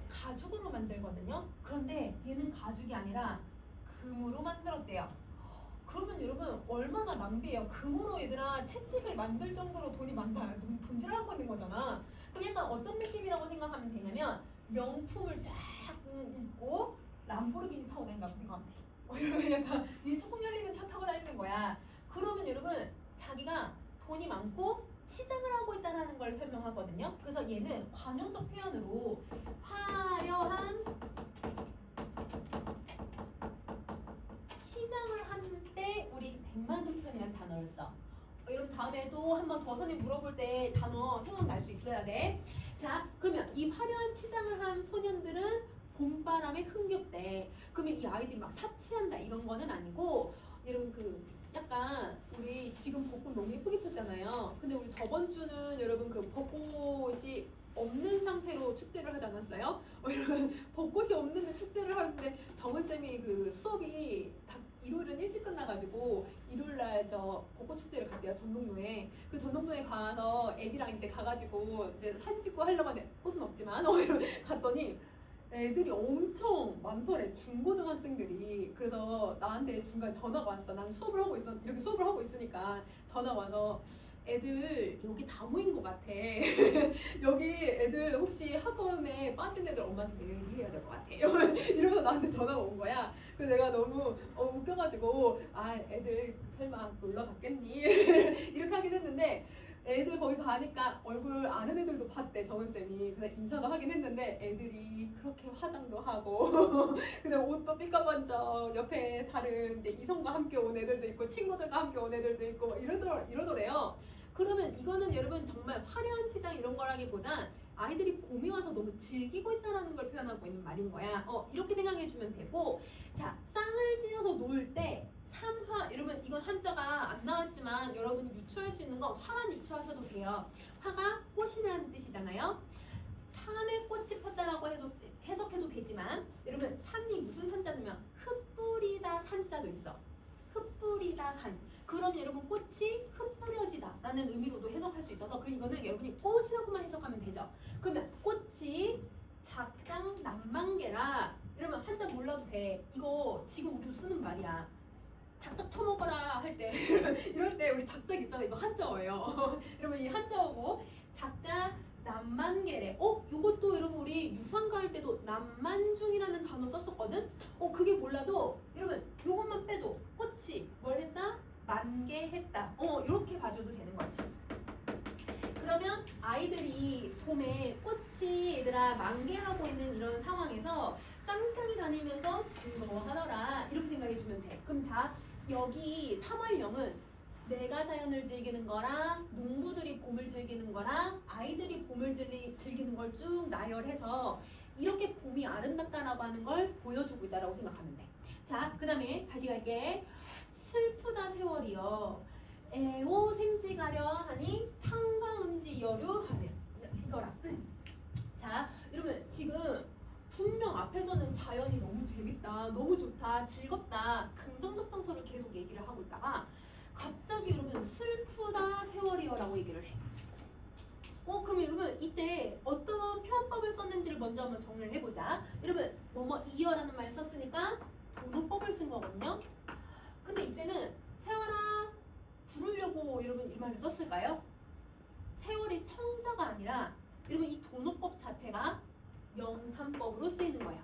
가죽으로 만들거든요. 그런데 얘는 가죽이 아니라 금으로 만들었대요. 그러면 여러분 얼마나 낭비해요. 금으로 얘들아 채찍을 만들 정도로 돈이 많다. 돈질하고 있는 거잖아. 그럼 약간 어떤 느낌이라고 생각하면 되냐면 명품을 쫙 입고 람보르기니 타고 다닌다고 생각하면 돼. 이러면 약간 이 뚜껑 열리는 차 타고 다니는 거야. 그러면 여러분 자기가 돈이 많고 치장을 하고 있다는 걸 설명하거든요. 그래서 얘는 관용적 표현으로 화려한 치장을 할 때 우리 백만금편이라는 단어를 써. 여러분 다음에도 한번 더 선생님 물어볼 때 단어 생각날 수 있어야 돼. 자, 그러면 이 화려한 치장을 한 소년들은 봄바람에 흥겹대. 그러면 이 아이들이 막 사치한다 이런 거는 아니고, 여러분 그 약간 우리 지금 벚꽃 너무 예쁘게 폈잖아요. 근데 우리 저번 주는 여러분 그 벚꽃이 없는 상태로 축제를 하지 않았어요? 여러분 벚꽃이 없는데 축제를 하는데 정은쌤이 그 수업이 다 일요일은 일찍 끝나가지고 일요일날 저 벚꽃 축제를 갔대요. 전동로에. 그 전동로에 가서 애기랑 이제 가가지고 이제 사진 찍고 하려고 하는데 꽃은 없지만 갔더니 애들이 엄청 많더래. 중고등학생들이. 그래서 나한테 중간에 전화가 왔어. 난 수업을 하고 있어. 이렇게 수업을 하고 있으니까 전화가 와서 애들 여기 다 모인 것 같아. 여기 애들 혹시 학원에 빠진 애들 엄마한테 얘기해야 될 것 같아. 이러면서 나한테 전화가 온 거야. 그래서 내가 너무 웃겨가지고 아 애들 설마 놀러 갔겠니? 이렇게 하긴 했는데 애들 거기 가니까 얼굴 아는 애들도 봤대 정은쌤이. 그래서 인사도 하긴 했는데 애들이 그렇게 화장도 하고 근데 옷도 삐까번쩍 옆에 다른 이제 이성과 함께 온 애들도 있고 친구들과 함께 온 애들도 있고 막 이러더래요. 그러면 이거는 여러분 정말 화려한 치장 이런 거라기보단 아이들이 봄이 와서 너무 즐기고 있다는 걸 표현하고 있는 말인 거야. 이렇게 생각해주면 되고, 자 쌍을 지어서 놀 때 삼화, 여러분 이건 한자가 안 나왔지만 여러분이 유추할 수 있는 건 화만 유추하셔도 돼요. 화가 꽃이라는 뜻이잖아요. 산에 꽃이 폈다라고 해석해도 되지만 여러분 산이 무슨 산자냐면 흩뿌리다 산자도 있어. 흩뿌리다 산. 그럼 여러분 꽃이 흩뿌려지다 라는 의미로도 해석할 수 있어서 이거는 여러분이 꽃이라고만 해석하면 되죠. 그러면 꽃이 작장 난만개라. 여러분 한자 몰라도 돼. 이거 지금 우리도 쓰는 말이야. 작작 쳐먹어라 할 때 이럴 때 우리 작작 있잖아. 이거 한자어예요. 여러분 이 한자어고 작작 남만계래. 요것도 여러분 우리 유상가 할 때도 남만중이라는 단어 썼었거든. 그게 몰라도 여러분 요것만 빼도 꽃이 뭘 했다? 만개했다. 이렇게 봐줘도 되는 거지. 그러면 아이들이 봄에 꽃이 얘들아 만개하고 있는 이런 상황에서 쌍쌍이 다니면서 즐거워하더라. 이렇게 생각해주면 돼. 그럼 자 여기 3월령은 내가 자연을 즐기는 거랑 농부들이 봄을 즐기는 거랑 아이들이 봄을 즐기는 걸 쭉 나열해서 이렇게 봄이 아름답다라고 하는 걸 보여주고 있다라고 생각하면 돼. 자, 그 다음에 다시 갈게. 슬프다 세월이여 애오 생지가려 하니 탕광음지 여류하려 이거라. 자, 여러분 지금 분명 앞에서는 자연이 너무 재밌다, 너무 좋다, 즐겁다, 긍정적 정서를 계속 얘기를 하고 있다가 갑자기 여러분 슬프다 세월이여라고 얘기를 해. 그럼 여러분 이때 어떤 표현법을 썼는지를 먼저 한번 정리를 해보자. 여러분 뭐뭐 이여라는 말 썼으니까 도노법을 쓴 거거든요. 근데 이때는 세월아 부르려고 여러분 이 말을 썼을까요? 세월이 청자가 아니라 여러분 이 도노법 자체가 영탄법으로 쓰이는 거야.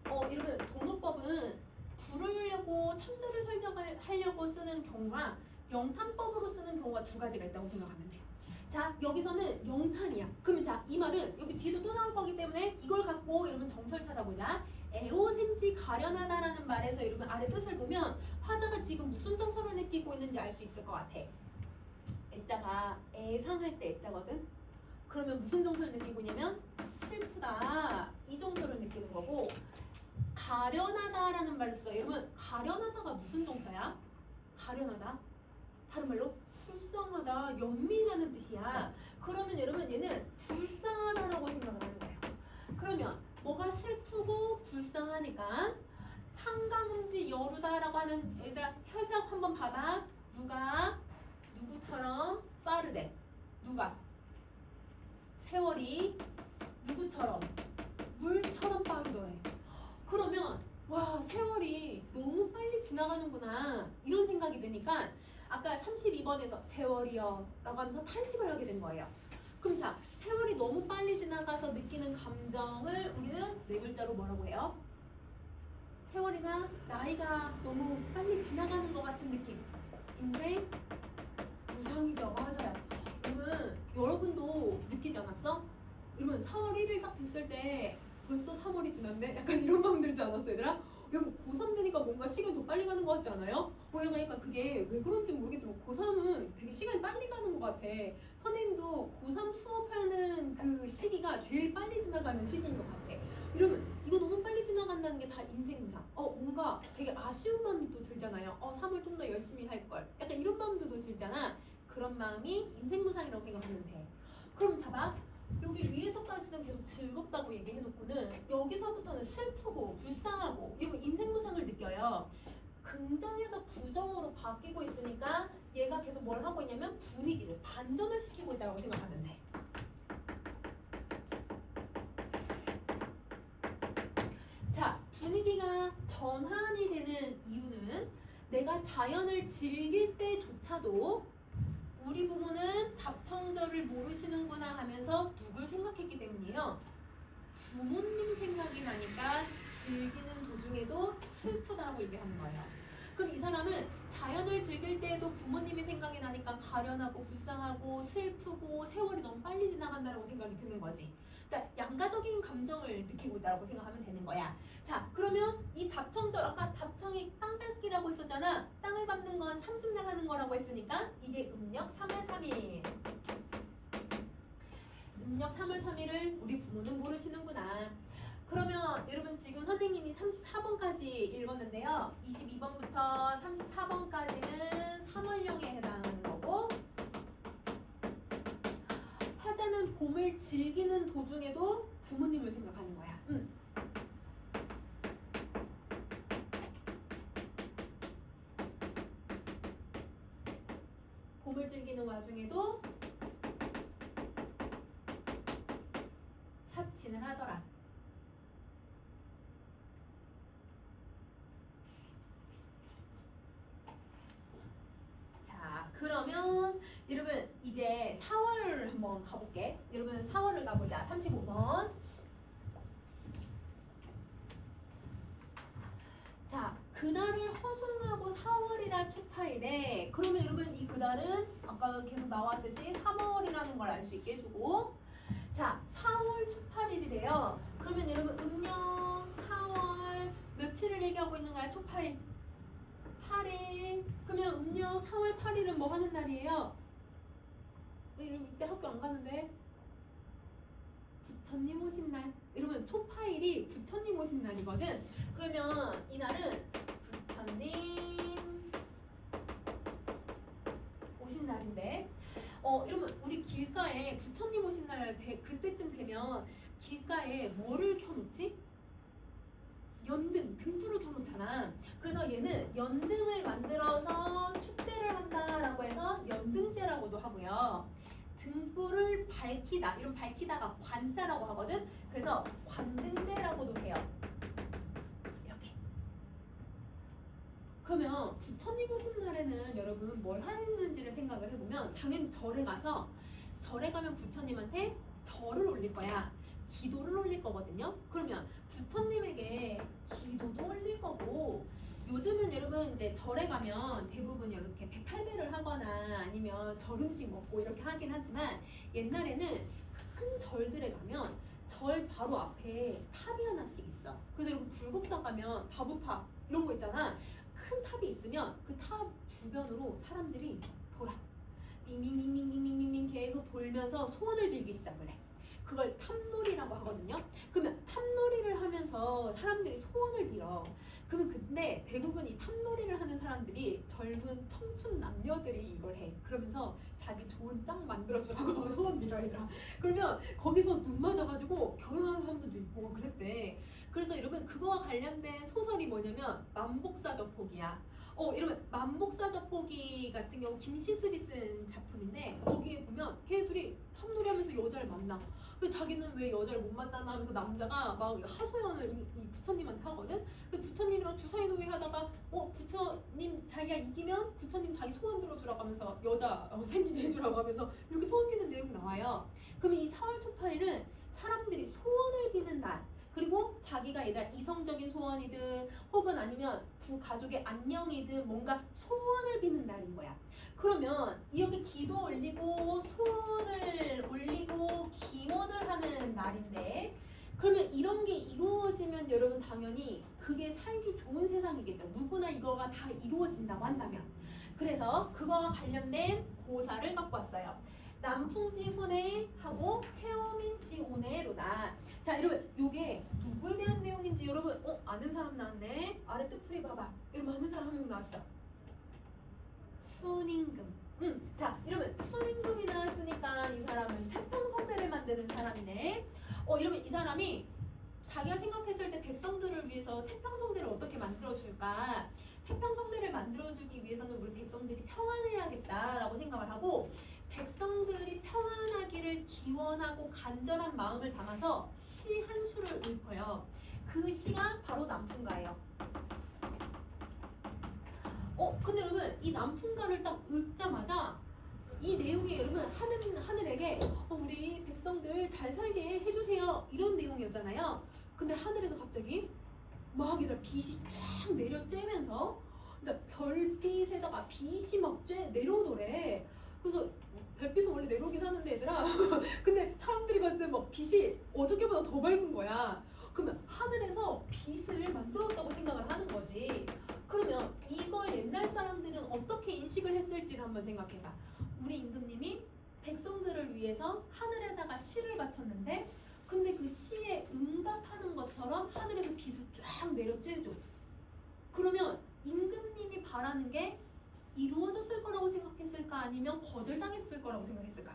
여러분 도노법은 부르려고 청자를 설명하려고 쓰는 경우와 영탄법으로 쓰는 경우가 두 가지가 있다고 생각하면 돼요. 자, 여기서는 영탄이야. 그러면 자, 이 말은 여기 뒤에도 또 나올 거기 때문에 이걸 갖고 여러분 정설 찾아보자. 애오생지 가련하다라는 말에서 여러분 아래 뜻을 보면 화자가 지금 무슨 정서를 느끼고 있는지 알 수 있을 것 같아. 애자가 애상할 때 애자거든. 그러면 무슨 정서를 느끼고 있냐면 슬프다 이 정서를 느끼는 거고, 가련하다라는 말을 써. 여러분 가련하다가 무슨 정서야? 가련하다 다른 말로 불쌍하다, 연민이라는 뜻이야. 그러면 여러분 얘는 불쌍하다라고 생각을 하는 거예요. 그러면 뭐가 슬프고 불쌍하니까 한강음지 여루다라고 하는 얘들아 해석 한번 봐봐. 누가 누구처럼 빠르대? 누가? 세월이 누구처럼? 물처럼 빠르더래. 그러면 와 세월이 너무 빨리 지나가는구나 이런 생각이 드니까 아까 32번에서 세월이요 라고 하면서 탄식을 하게 된 거예요. 그럼 자 세월이 너무 빨리 지나가서 느끼는 감정을 우리는 네 글자로 뭐라고 해요? 세월이나 나이가 너무 빨리 지나가는 것 같은 느낌. 인생 무상이죠. 맞아요. 여러분도 느끼지 않았어? 여러분 4월 1일 딱 됐을 때 벌써 3월이 지났네? 약간 이런 마음 들지 않았어 얘들아? 여러분 고3 되니까 뭔가 시간이 더 빨리 가는 것 같지 않아요? 그러니까 그게 왜 그런지 모르겠지만 고3은 되게 시간이 빨리 가는 것 같아. 선생님도 고3 수업하는 그 시기가 제일 빨리 지나가는 시기인 것 같아. 여러분 이거 너무 빨리 지나간다는 게 다 인생무상. 뭔가 되게 아쉬운 마음도 들잖아요. 3월 좀 더 열심히 할걸. 약간 이런 마음도 들잖아. 그런 마음이 인생무상이라고 생각하면 돼. 그럼 잡아. 여기 위에서까지는 계속 즐겁다고 얘기해놓고는 여기서부터는 슬프고 불쌍하고 이러면 인생무상을 느껴요. 긍정에서 부정으로 바뀌고 있으니까 얘가 계속 뭘 하고 있냐면 분위기를 반전을 시키고 있다고 생각하면 돼. 자, 분위기가 전환이 되는 이유는 내가 자연을 즐길 때조차도 우리 부모는 답청절을 모르시는구나 하면서 누굴 생각했기 때문이에요. 부모님 생각이 나니까 즐기는 도중에도 슬프다고 얘기하는 거예요. 그럼 이 사람은 자연을 즐길 때에도 부모님이 생각이 나니까 가련하고 불쌍하고 슬프고 세월이 너무 빨리 지나간다고 생각이 드는 거지. 그러니까 양가적인 감정을 느끼고 있다고 생각하면 되는 거야. 자, 그러면 이 답청절 아까 답청이 땅 밟기라고 했었잖아. 땅을 밟는 건 삼진날 하는 거라고 했으니까 이게 음력 3월 3일. 음력 3월 3일을 우리 부모는 모르시는구나. 그러면 여러분 지금 선생님이 34번까지 읽었는데요. 22번부터 34번까지는 3월령에 해당하는 거고 화자는 봄을 즐기는 도중에도 부모님을 생각하는 거야. 봄을 즐기는 와중에도 사친을 하더라. 자, 그러면 여러분 이제 4월 한번 가볼게. 여러분 4월을 가보자. 35번. 자, 그날을 허송하고 4월이라 초파일에 그러면 여러분 이 그날은 아까 계속 나왔듯이 3월이라는 걸 알 수 있게 해주고 자, 4월 초파일이래요. 그러면 여러분 음력 4월 며칠을 얘기하고 있는 거야? 초파일 8일. 그러면 음력 4월 8일은 뭐 하는 날이에요? 여러분 이때 학교 안 가는데 부처님 오신 날. 여러분 초파일이 부처님 오신 날이거든. 그러면 이 날은 부처님 오신 날인데 여러분 우리 길가에 부처님 오신 날 그때쯤 되면 길가에 뭐를 켜놓지? 연등, 등불을 켜놓잖아. 그래서 얘는 연등을 만들어서 축제를 한다라고 해서 연등제라고도 하고요. 등불을 밝히다, 이런 밝히다가 관자라고 하거든. 그래서 관등제라고도 해요. 이렇게. 그러면 부처님 오신 날에는 여러분 뭘 하는지를 생각을 해보면 당연히 절에 가면 부처님한테 절을 올릴 거야. 기도를 올릴 거거든요. 그러면 부처님에게 기도도 올릴 거고 요즘은 여러분 이제 절에 가면 대부분 이렇게 108배를 하거나 아니면 절 음식 먹고 이렇게 하긴 하지만 옛날에는 큰 절들에 가면 절 바로 앞에 탑이 하나씩 있어. 그래서 여러분 불국사 가면 다부파 이런 거 있잖아. 큰 탑이 있으면 그 탑 주변으로 사람들이 돌아. 밍밍밍밍밍밍밍 계속 돌면서 소원을 빌기 시작을 해. 그걸 탑놀이라고 하거든요. 그러면 탑놀이를 하면서 사람들이 소원을 빌어. 그러면 근데 대부분 이 탑놀이를 하는 사람들이 젊은 청춘 남녀들이 이걸 해. 그러면서 자기 좋은 짝 만들어주라고 소원 빌어 얘들아. 그러면 거기서 눈 맞아가지고 결혼하는 사람들도 있고 그랬대. 그래서 여러분 그거와 관련된 소설이 뭐냐면 만복사적포기야. 여러분 만복사적포기 같은 경우 김시습이 쓴 작품인데 거기에 보면 걔들이 탑놀이 하면서 여자를 만나. 근데 자기는 왜 여자를 못 만나나 하면서 남자가 막 하소연을 이 부처님한테 하거든. 근데 부처님이랑 주사위놀이 하다가 부처님 자기가 이기면 부처님 자기 소원 들어주라고 하면서 여자 생기게 해주라고 하면서 이렇게 소원 비는 내용 나와요. 그러면 이 4월 초파일은 사람들이 소원을 비는 날, 그리고 자기가 얘들아 이성적인 소원이든 혹은 아니면 두 가족의 안녕이든 뭔가 소원을 비는 날인 거야. 그러면 이렇게 기도 올리고 소원을 올리고 기원을 하는 날인데, 그러면 이런 게 이루어지면 여러분 당연히 그게 살기 좋은 세상이겠죠. 누구나 이거가 다 이루어진다고 한다면. 그래서 그거와 관련된 고사를 갖고 왔어요. 남풍지 훈해하고 해오민지 온해로다. 자 여러분 요게 누구에 대한 내용인지 여러분 아는 사람 나왔네. 아래 뜻풀이 봐봐. 여러분 아는 사람 한 명 나왔어. 순임금. 자 여러분 순임금이 나왔으니까 이 사람은 태평성대를 만드는 사람이네. 여러분 이 사람이 자기가 생각했을 때 백성들을 위해서 태평성대를 어떻게 만들어줄까? 태평성대를 만들어주기 위해서는 우리 백성들이 평안해야겠다라고 생각을 하고, 백성들이 평안하기를 기원하고 간절한 마음을 담아서 시 한 수를 읊어요. 그 시가 바로 남풍가예요. 근데 여러분 이 남풍가를 딱 읊자마자 이 내용이 여러분 하늘에게 우리 백성들 잘 살게 해주세요 이런 내용이었잖아요. 근데 하늘에서 갑자기 막 이들 빛이 쫙 내려 쬐면서, 그러니까 별빛에다가 빛이 막 내려오더래. 그래서 별빛은 원래 내려오긴 하는데 얘들아 근데 사람들이 봤을 때 막 빛이 어저께보다 더 밝은 거야. 그러면 하늘에서 빛을 만들었다고 생각을 하는 거지. 그러면 이걸 옛날 사람들은 어떻게 인식을 했을지를 한번 생각해봐. 우리 임금님이 백성들을 위해서 하늘에다가 시를 바쳤는데, 근데 그 시에 응답하는 것처럼 하늘에서 빛을 쫙 내려 쬐줘. 그러면 임금님이 바라는 게 이루어졌을 거라고 생각했을까? 아니면 거절당했을 거라고 생각했을까?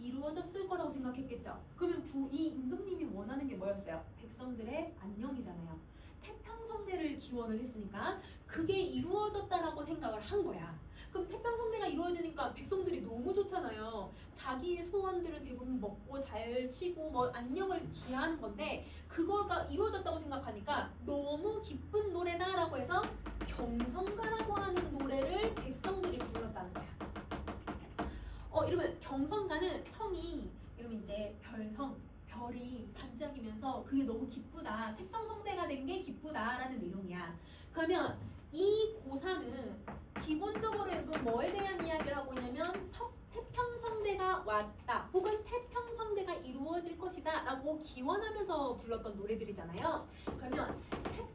이루어졌을 거라고 생각했겠죠. 그러면 이 임금님이 원하는 게 뭐였어요? 백성들의 안녕이잖아요. 태평성대를 기원을 했으니까 그게 이루어졌다라고 생각을 한 거야. 그럼 태평성대가 이루어지니까 백성들이 너무 좋잖아요. 자기의 소원들은 대부분 먹고 잘 쉬고 뭐 안녕을 기하는 건데, 그거가 이루어졌다고 생각하니까 너무 기쁜 노래다라고 해서 경성가라고 하는 노래를 백성들이 불렀다는 거야. 여러분 경성가는 성이 여러분 이제 별이 반짝이면서 그게 너무 기쁘다, 태평성대가 된 게 기쁘다라는 내용이야. 그러면 이 고사는 기본적으로 여러분 뭐에 대한 이야기를 하고 있냐면 태평성대가 왔다 혹은 태평성대가 이루어질 것이다 라고 기원하면서 불렀던 노래들이잖아요. 그러면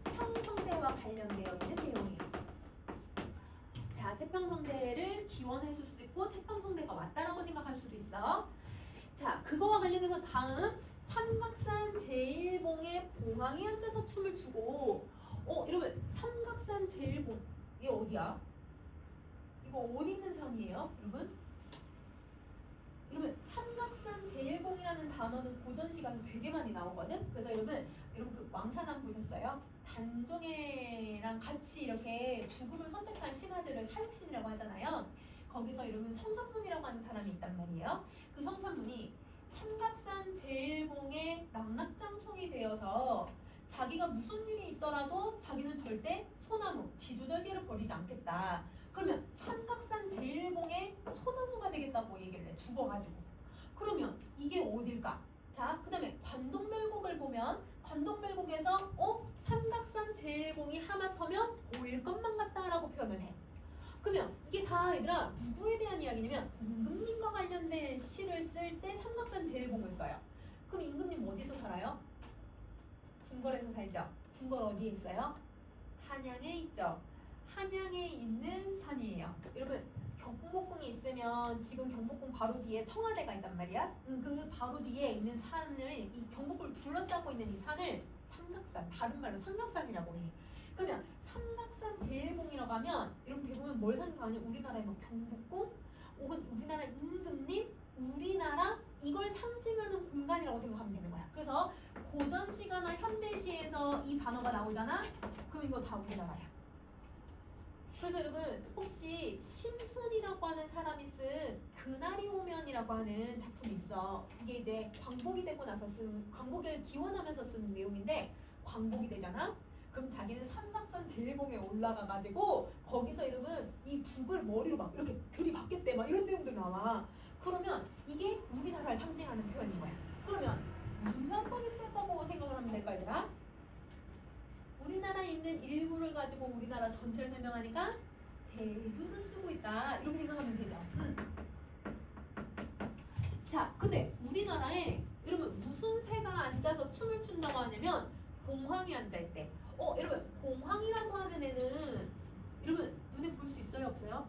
태평성대와 관련되어 있는 내용이에요. 자, 태평성대를 기원했을 수도 있고 태평성대가 왔다라고 생각할 수도 있어. 자, 그거와 관련해서 다음 삼각산 제일봉에 봉황이 앉아서 춤을 추고, 여러분 삼각산 제일봉 이게 어디야? 이거 어디 있는 산이에요, 여러분? 여러분 삼각산 제일봉이라는 단어는 고전 시간에 되게 많이 나오거든. 그래서 여러분 그 왕사당 보셨어요? 단종애랑 같이 이렇게 죽음을 선택한 신하들을 사육신이라고 하잖아요. 거기서 여러분 성산문이라고 하는 사람이 있단 말이에요. 그 성산문이 삼각산 제일봉의 낙락장송이 되어서 자기가 무슨 일이 있더라도 자기는 절대 소나무, 지두절개를 버리지 않겠다. 그러면 삼각산 제일봉의 소나무가 되겠다고 얘기를 해, 죽어가지고. 그러면 이게 어딜까? 자, 그 다음에 관동별곡을 보면 관동별곡에서 삼각산 제일봉이 하마터면 보일 것만 같다라고 표현을 해. 그러면 이게 다 얘들아 누구에 대한 이야기냐면 임금님과 관련된 시를 쓸 때 삼각산 제일봉을 써요. 그럼 임금님 어디서 살아요? 궁궐에서 살죠. 궁궐 어디에 있어요? 한양에 있죠. 한양에 있는 산이에요. 여러분 경복궁이 있으면 지금 경복궁 바로 뒤에 청와대가 있단 말이야. 그 바로 뒤에 있는 산을, 이 경복궁을 둘러싸고 있는 이 산을 삼각산, 다른 말로 삼각산이라고 해. 그러면 삼각산 제일봉이라고 하면 여러분 대부분 뭘 생각하냐? 우리나라의 뭐 경복궁 혹은 우리나라 임금님, 우리나라 이걸 상징하는 공간이라고 생각하면 되는 거야. 그래서 고전시가나 현대시에서 이 단어가 나오잖아? 그럼 이거 다 우리나라야. 그래서 여러분 혹시 심순이라고 하는 사람이 쓴 그날이 오면이라고 하는 작품이 있어. 이게 이제 광복이 되고 나서 쓴, 광복을 기원하면서 쓴 내용인데 광복이 되잖아? 그럼 자기는 삼각산 제일봉에 올라가가지고 거기서 여러분 이 북을 머리로 막 이렇게 들이받겠대 막 이런 내용도 나와. 그러면 이게 우리나라를 상징하는 표현인 거야. 그러면 무슨 표현법을 쓸 거고 생각을 하면 될까 얘들아? 우리나라에 있는 일부를 가지고 우리나라 전체를 설명하니까 대부를 쓰고 있다 이렇게 생각하면 되죠. 자, 근데 우리나라에 여러분 무슨 새가 앉아서 춤을 춘다고 하냐면 봉황이 앉아있대. 여러분 봉황이라고 하는 애는 여러분 눈에 볼 수 있어요 없어요?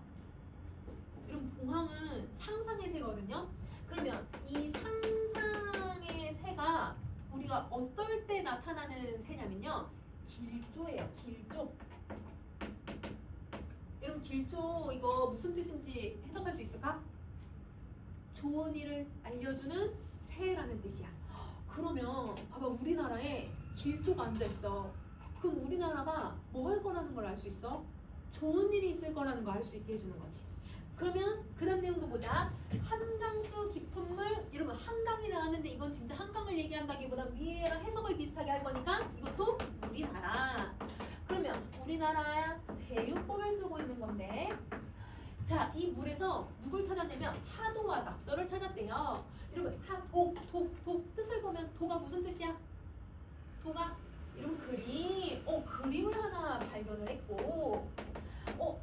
여러분 봉황은 상상의 새거든요. 그러면 이 상상의 새가 우리가 어떨 때 나타나는 새냐면요, 길조예요. 길조. 여러분 길조 이거 무슨 뜻인지 해석할 수 있을까? 좋은 일을 알려주는 새라는 뜻이야. 그러면 봐봐, 우리나라에 길조가 앉아있어. 그럼 우리나라가 뭐 할 거라는 걸 알 수 있어? 좋은 일이 있을 거라는 걸 알 수 있게 해주는 거지. 그러면 그 다음 내용도 보자. 한강수 깊은 물, 이러면 한강이 나왔는데 이건 진짜 한강을 얘기한다기보다 위에랑 해석을 비슷하게 할 거니까 이것도 우리나라. 그러면 우리나라 대유법을 쓰고 있는 건데, 자, 이 물에서 누굴 찾았냐면 하도와 낙서를 찾았대요. 이러면 독 뜻을 보면 도가 무슨 뜻이야? 도가 이런 그림, 그림을 하나 발견을 했고,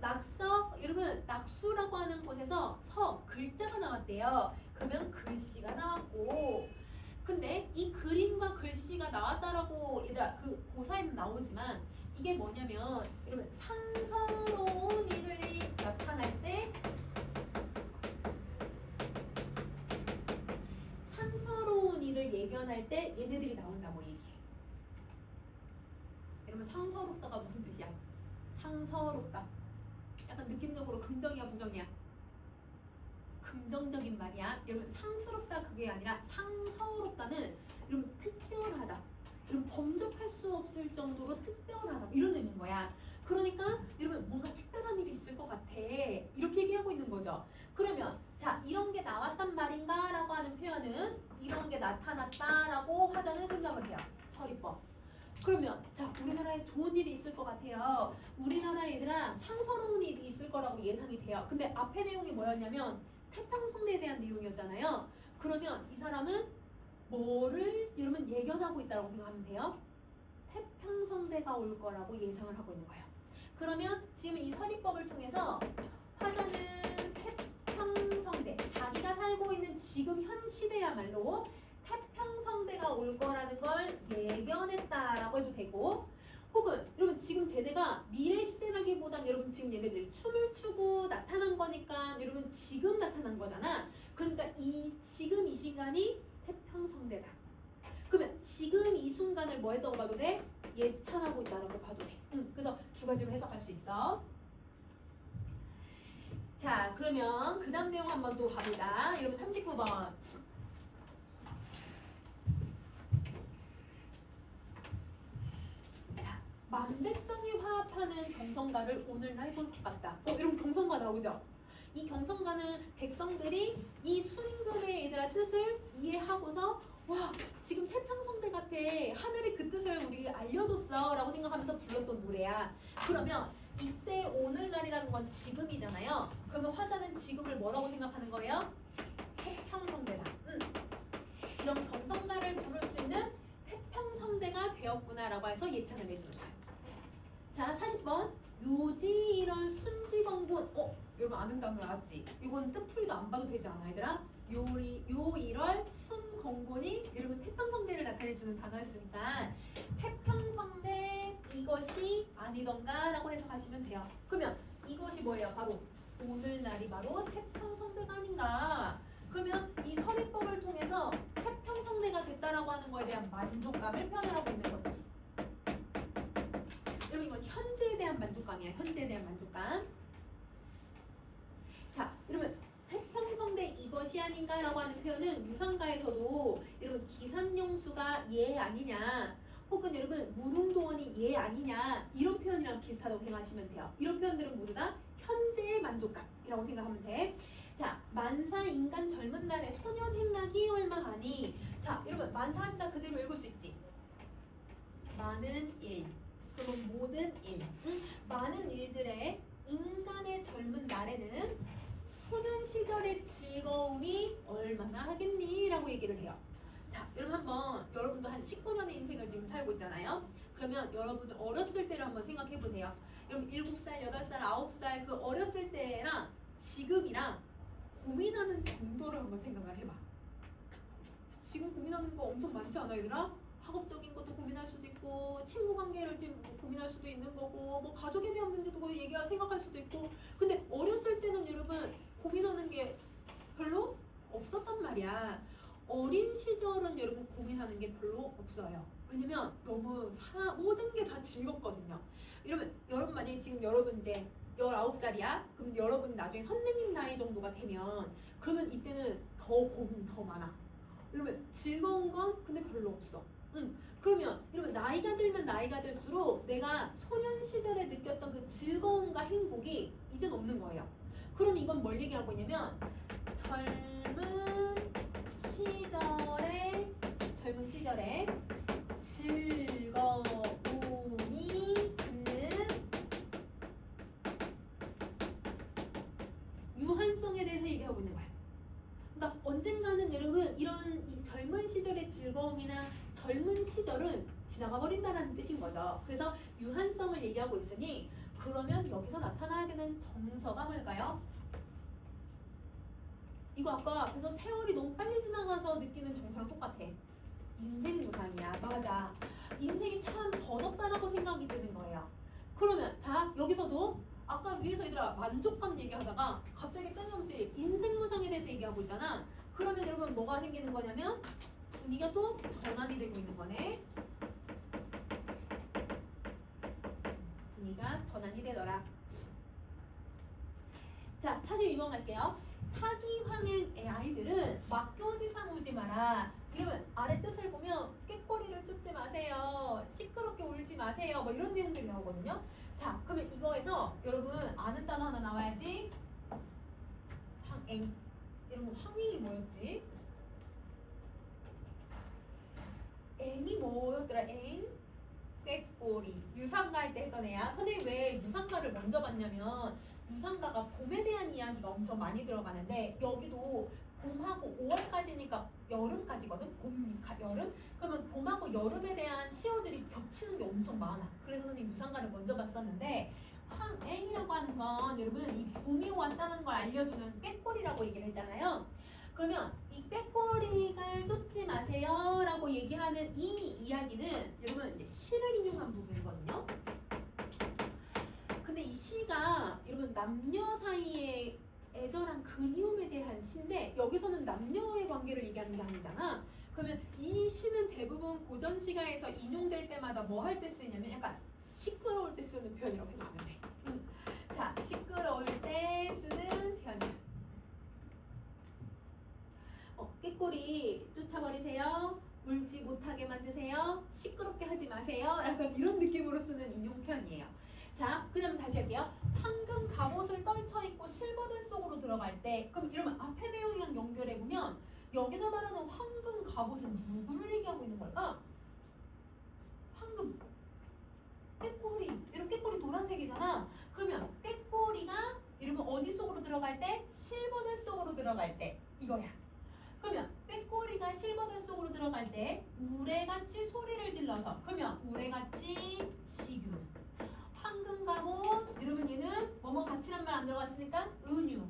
낙서, 여러분 낙수라고 하는 곳에서 글자가 나왔대요. 그러면 글씨가 나왔고, 근데 이 그림과 글씨가 나왔다라고 얘들아 그 고사에는 나오지만 이게 뭐냐면 여러분 상서로운 일이 나타날 때, 상서로운 일을 예견할 때 얘네들이 나온다고 얘기해. 여러분 상서롭다가 무슨 뜻이야? 상서롭다. 약간 느낌적으로 긍정이야 부정이야? 긍정적인 말이야. 여러분 상스럽다 그게 아니라 상서롭다는 여러분 특별하다. 여러분 범접할 수 없을 정도로 특별하다 이런 의미인 거야. 그러니까 여러분 뭔가 특별한 일이 있을 것 같아 이렇게 얘기하고 있는 거죠. 그러면 자, 이런 게 나왔단 말인가 라고 하는 표현은 이런 게 나타났다 라고 하자는 생각을 해요. 서리법. 그러면 자, 우리나라에 좋은 일이 있을 것 같아요. 우리나라 애들아 상서로운 일이 있을 거라고 예상이 돼요. 근데 앞에 내용이 뭐였냐면 태평성대에 대한 내용이었잖아요. 그러면 이 사람은 뭐를 여러분 예견하고 있다고 생각하면 돼요? 태평성대가 올 거라고 예상을 하고 있는 거예요. 그러면 지금 이 서리법을 통해서 화자는 태평성대, 자기가 살고 있는 지금 현 시대야말로 태평성대가 올 거라는 걸 예견했다라고 해도 되고, 혹은 여러분 지금 쟤네가 미래 시제라기보단 여러분 지금 얘네들 춤을 추고 나타난 거니까 여러분 지금 나타난 거잖아. 그러니까 지금 이 시간이 태평성대다. 그러면 지금 이 순간을 뭐 했다고 봐도 돼? 예찬하고 있다라고 봐도 돼. 그래서 두 가지로 해석할 수 있어. 자, 그러면 그 다음 내용 한번 또 가보자. 여러분 39번. 만백성이 화합하는 경성가를 오늘날 볼 것 같다. 이런 경성가 나오죠? 이 경성가는 백성들이 이 순임금의 얘들아 뜻을 이해하고서 와, 지금 태평성대 같아. 하늘이 그 뜻을 우리에게 알려줬어 라고 생각하면서 불렀던 노래야. 그러면 이때 오늘날이라는 건 지금이잖아요. 그러면 화자는 지금을 뭐라고 생각하는 거예요? 태평성대다. 이런 경성가를 부를 수 있는 태평성대가 되었구나라고 해서 예찬을 해주는 거야. 자, 40번. 묘지 1월 순지건곤. 여러분 아는 단어 나왔지? 이건 뜻풀이도 안 봐도 되지 않아 얘들아? 요 1월 순건곤이 여러분 태평성대를 나타내주는 단어였으니까 태평성대 이것이 아니던가 라고 해석하시면 돼요. 그러면 이것이 뭐예요? 바로 오늘날이 바로 태평성대가 아닌가. 그러면 이 서리법을 통해서 태평성대가 됐다라고 하는 거에 대한 만족감을 표현하고 있는 거지. 여러분 이건 현 만족감이야. 현재에 대한 만족감. 자, 여러분 태평성대 이것이 아닌가라고 하는 표현은 유상가에서도 여러분 기산용수가 예 아니냐, 혹은 여러분 무릉도원이 예 아니냐, 이런 표현이랑 비슷하다고 생각하시면 돼요. 이런 표현들은 모두 다 현재의 만족감이라고 생각하면 돼. 자, 만사 인간 젊은 날의 소년 행락이 얼마하니. 자, 여러분 만사 한자 그대로 읽을 수 있지. 많은 일, 그러면 모든 일, 많은 일들의 인간의 젊은 날에는 소년 시절의 즐거움이 얼마나 하겠니? 라고 얘기를 해요. 자, 여러분 한번, 여러분도 한 19년의 인생을 지금 살고 있잖아요. 그러면 여러분들 어렸을 때를 한번 생각해 보세요. 여러분 7살, 8살, 9살 그 어렸을 때랑 지금이랑 고민하는 정도를 한번 생각을 해봐. 지금 고민하는 거 엄청 많지 않아, 얘들아? 학업적인 것도 고민할 수도 있고, 친구 관계를 지금 고민할 수도 있는 거고, 뭐 가족에 대한 문제도 얘기할 생각할 수도 있고. 근데 어렸을 때는 여러분 고민하는 게 별로 없었단 말이야. 어린 시절은 여러분 고민하는 게 별로 없어요. 왜냐면 너무 모든 게 다 즐겁거든요. 여러분 만약에 지금 여러분 이제 19살이야? 그럼 여러분 나중에 선생님 나이 정도가 되면 그러면 이때는 더 고민 더 많아. 이러면 즐거운 건 근데 별로 없어. 그러면 여러분 나이가 들면 나이가 들수록 내가 소년 시절에 느꼈던 그 즐거움과 행복이 이젠 없는 거예요. 그럼 이건 뭘 얘기하고 있냐면 젊은 시절에 즐거움이 있는 유한성에 대해서 얘기하고 있는 거예요. 그러니까 언젠가는 여러분 이런 이 젊은 시절의 즐거움이나 젊은 시절은 지나가 버린다는 뜻인 거죠. 그래서 유한성을 얘기하고 있으니 그러면 여기서 나타나야 되는 정서가 뭘까요? 이거 아까 그래서 세월이 너무 빨리 지나가서 느끼는 정서랑 똑같아. 인생 무상이야. 맞아. 인생이 참 더럽다라고 생각이 드는 거예요. 그러면 자 여기서도 아까 위에서 얘들아 만족감 얘기하다가 갑자기 끊임없이 인생 무상에 대해서 얘기하고 있잖아. 그러면 여러분 뭐가 생기는 거냐면 분위기가 또 전환이 되고 있는 거네. 분위기가 전환이 되더라. 자, 차지 위반할게요. 타기황의 아이들은 맡겨오지 삼우지 마라. 여러분 아래 뜻을 보면 꾀꼬리를 쫓지 마세요. 시끄럽게 울지 마세요. 뭐 이런 내용들이 나오거든요. 자, 그러면 이거에서 여러분 아는 단어 하나 나와야지. 황앵. 여러분 황앵이 뭐였지? 앵이 뭐였더라? 앵? 꾀꼬리. 유상가 할 때 했던 애야. 선생님 왜 유상가를 먼저 봤냐면 유상가가 봄에 대한 이야기가 엄청 많이 들어가는데 여기도 봄하고 5월까지니까 여름까지거든. 봄, 여름. 그러면 봄하고 여름에 대한 시어들이 겹치는 게 엄청 많아. 그래서 저는 유상가를 먼저 봤었는데 황앵이라고 하는 건 여러분 이 봄이 왔다는 걸 알려주는 꾀꼬리라고 얘기를 했잖아요. 그러면 이 꾀꼬리를 쫓지 마세요 라고 얘기하는 이 이야기는 여러분 이제 시를 인용한 부분이거든요. 근데 이 시가 여러분 남녀 사이의 애절한 그리움에 대한 시인데 여기서는 남녀의 관계를 얘기하는 게 아니잖아. 그러면 이 시는 대부분 고전 시가에서 인용될 때마다 뭐 할 때 쓰이냐면 약간 시끄러울 때 쓰는 표현이라고 생각하면 돼. 자, 시끄러울 때 쓰는 표현이야. 꾀꼬리 쫓아버리세요. 울지 못하게 만드세요. 시끄럽게 하지 마세요. 약간 이런 느낌으로 쓰는 인용 표현이에요. 자, 그 다음 다시 할게요. 황금 갑옷을 떨쳐입고 실버들 속으로 들어갈 때 그럼 이러면 앞에 내용이랑 연결해보면 여기서 말하는 황금 갑옷은 누구를 얘기하고 있는 걸까? 황금 꾀꼬리. 이렇게 꾀꼬리 노란색이잖아. 그러면 꾀꼬리가 이러면 어디 속으로 들어갈 때? 실버들 속으로 들어갈 때 이거야. 그러면 꾀꼬리가 실버들 속으로 들어갈 때 우레같이 소리를 질러서 그러면 우레같이 지금 황금 갑옷 이러면 얘는 뭐뭐 같이란 말 안 들어갔으니까 은유.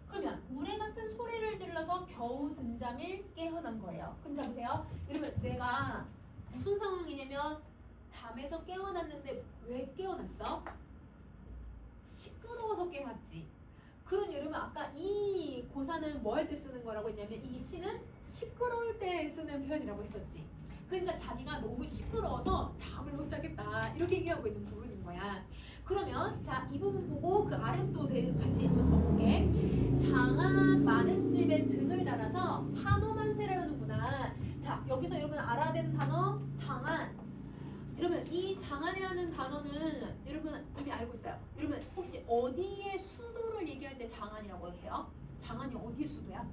그러면 우레 같은 소리를 질러서 겨우 든잠일 깨어난 거예요. 그럼 잡으세요. 이러면 내가 무슨 상황이냐면 잠에서 깨어났는데 왜 깨어났어? 시끄러워서 깨어났지. 그런 여러분 아까 이 고사는 뭐 할 때 쓰는 거라고 했냐면 이 시는 시끄러울 때 쓰는 표현이라고 했었지. 그러니까 자기가 너무 시끄러워서 잠을 못 자겠다 이렇게 얘기하고 있는 부분인 거야. 그러면 자, 이 부분 보고 그 아래 또 같이 한번 더 볼게. 장안 많은 집에 등을 달아서 산호만세를 하는구나. 자, 여기서 여러분 알아야 되는 단어 장안. 여러분 이 장안이라는 단어는 여러분 이미 알고 있어요. 여러분 혹시 어디의 수도를 얘기할 때 장안이라고 해요? 장안이 어디의 수도야?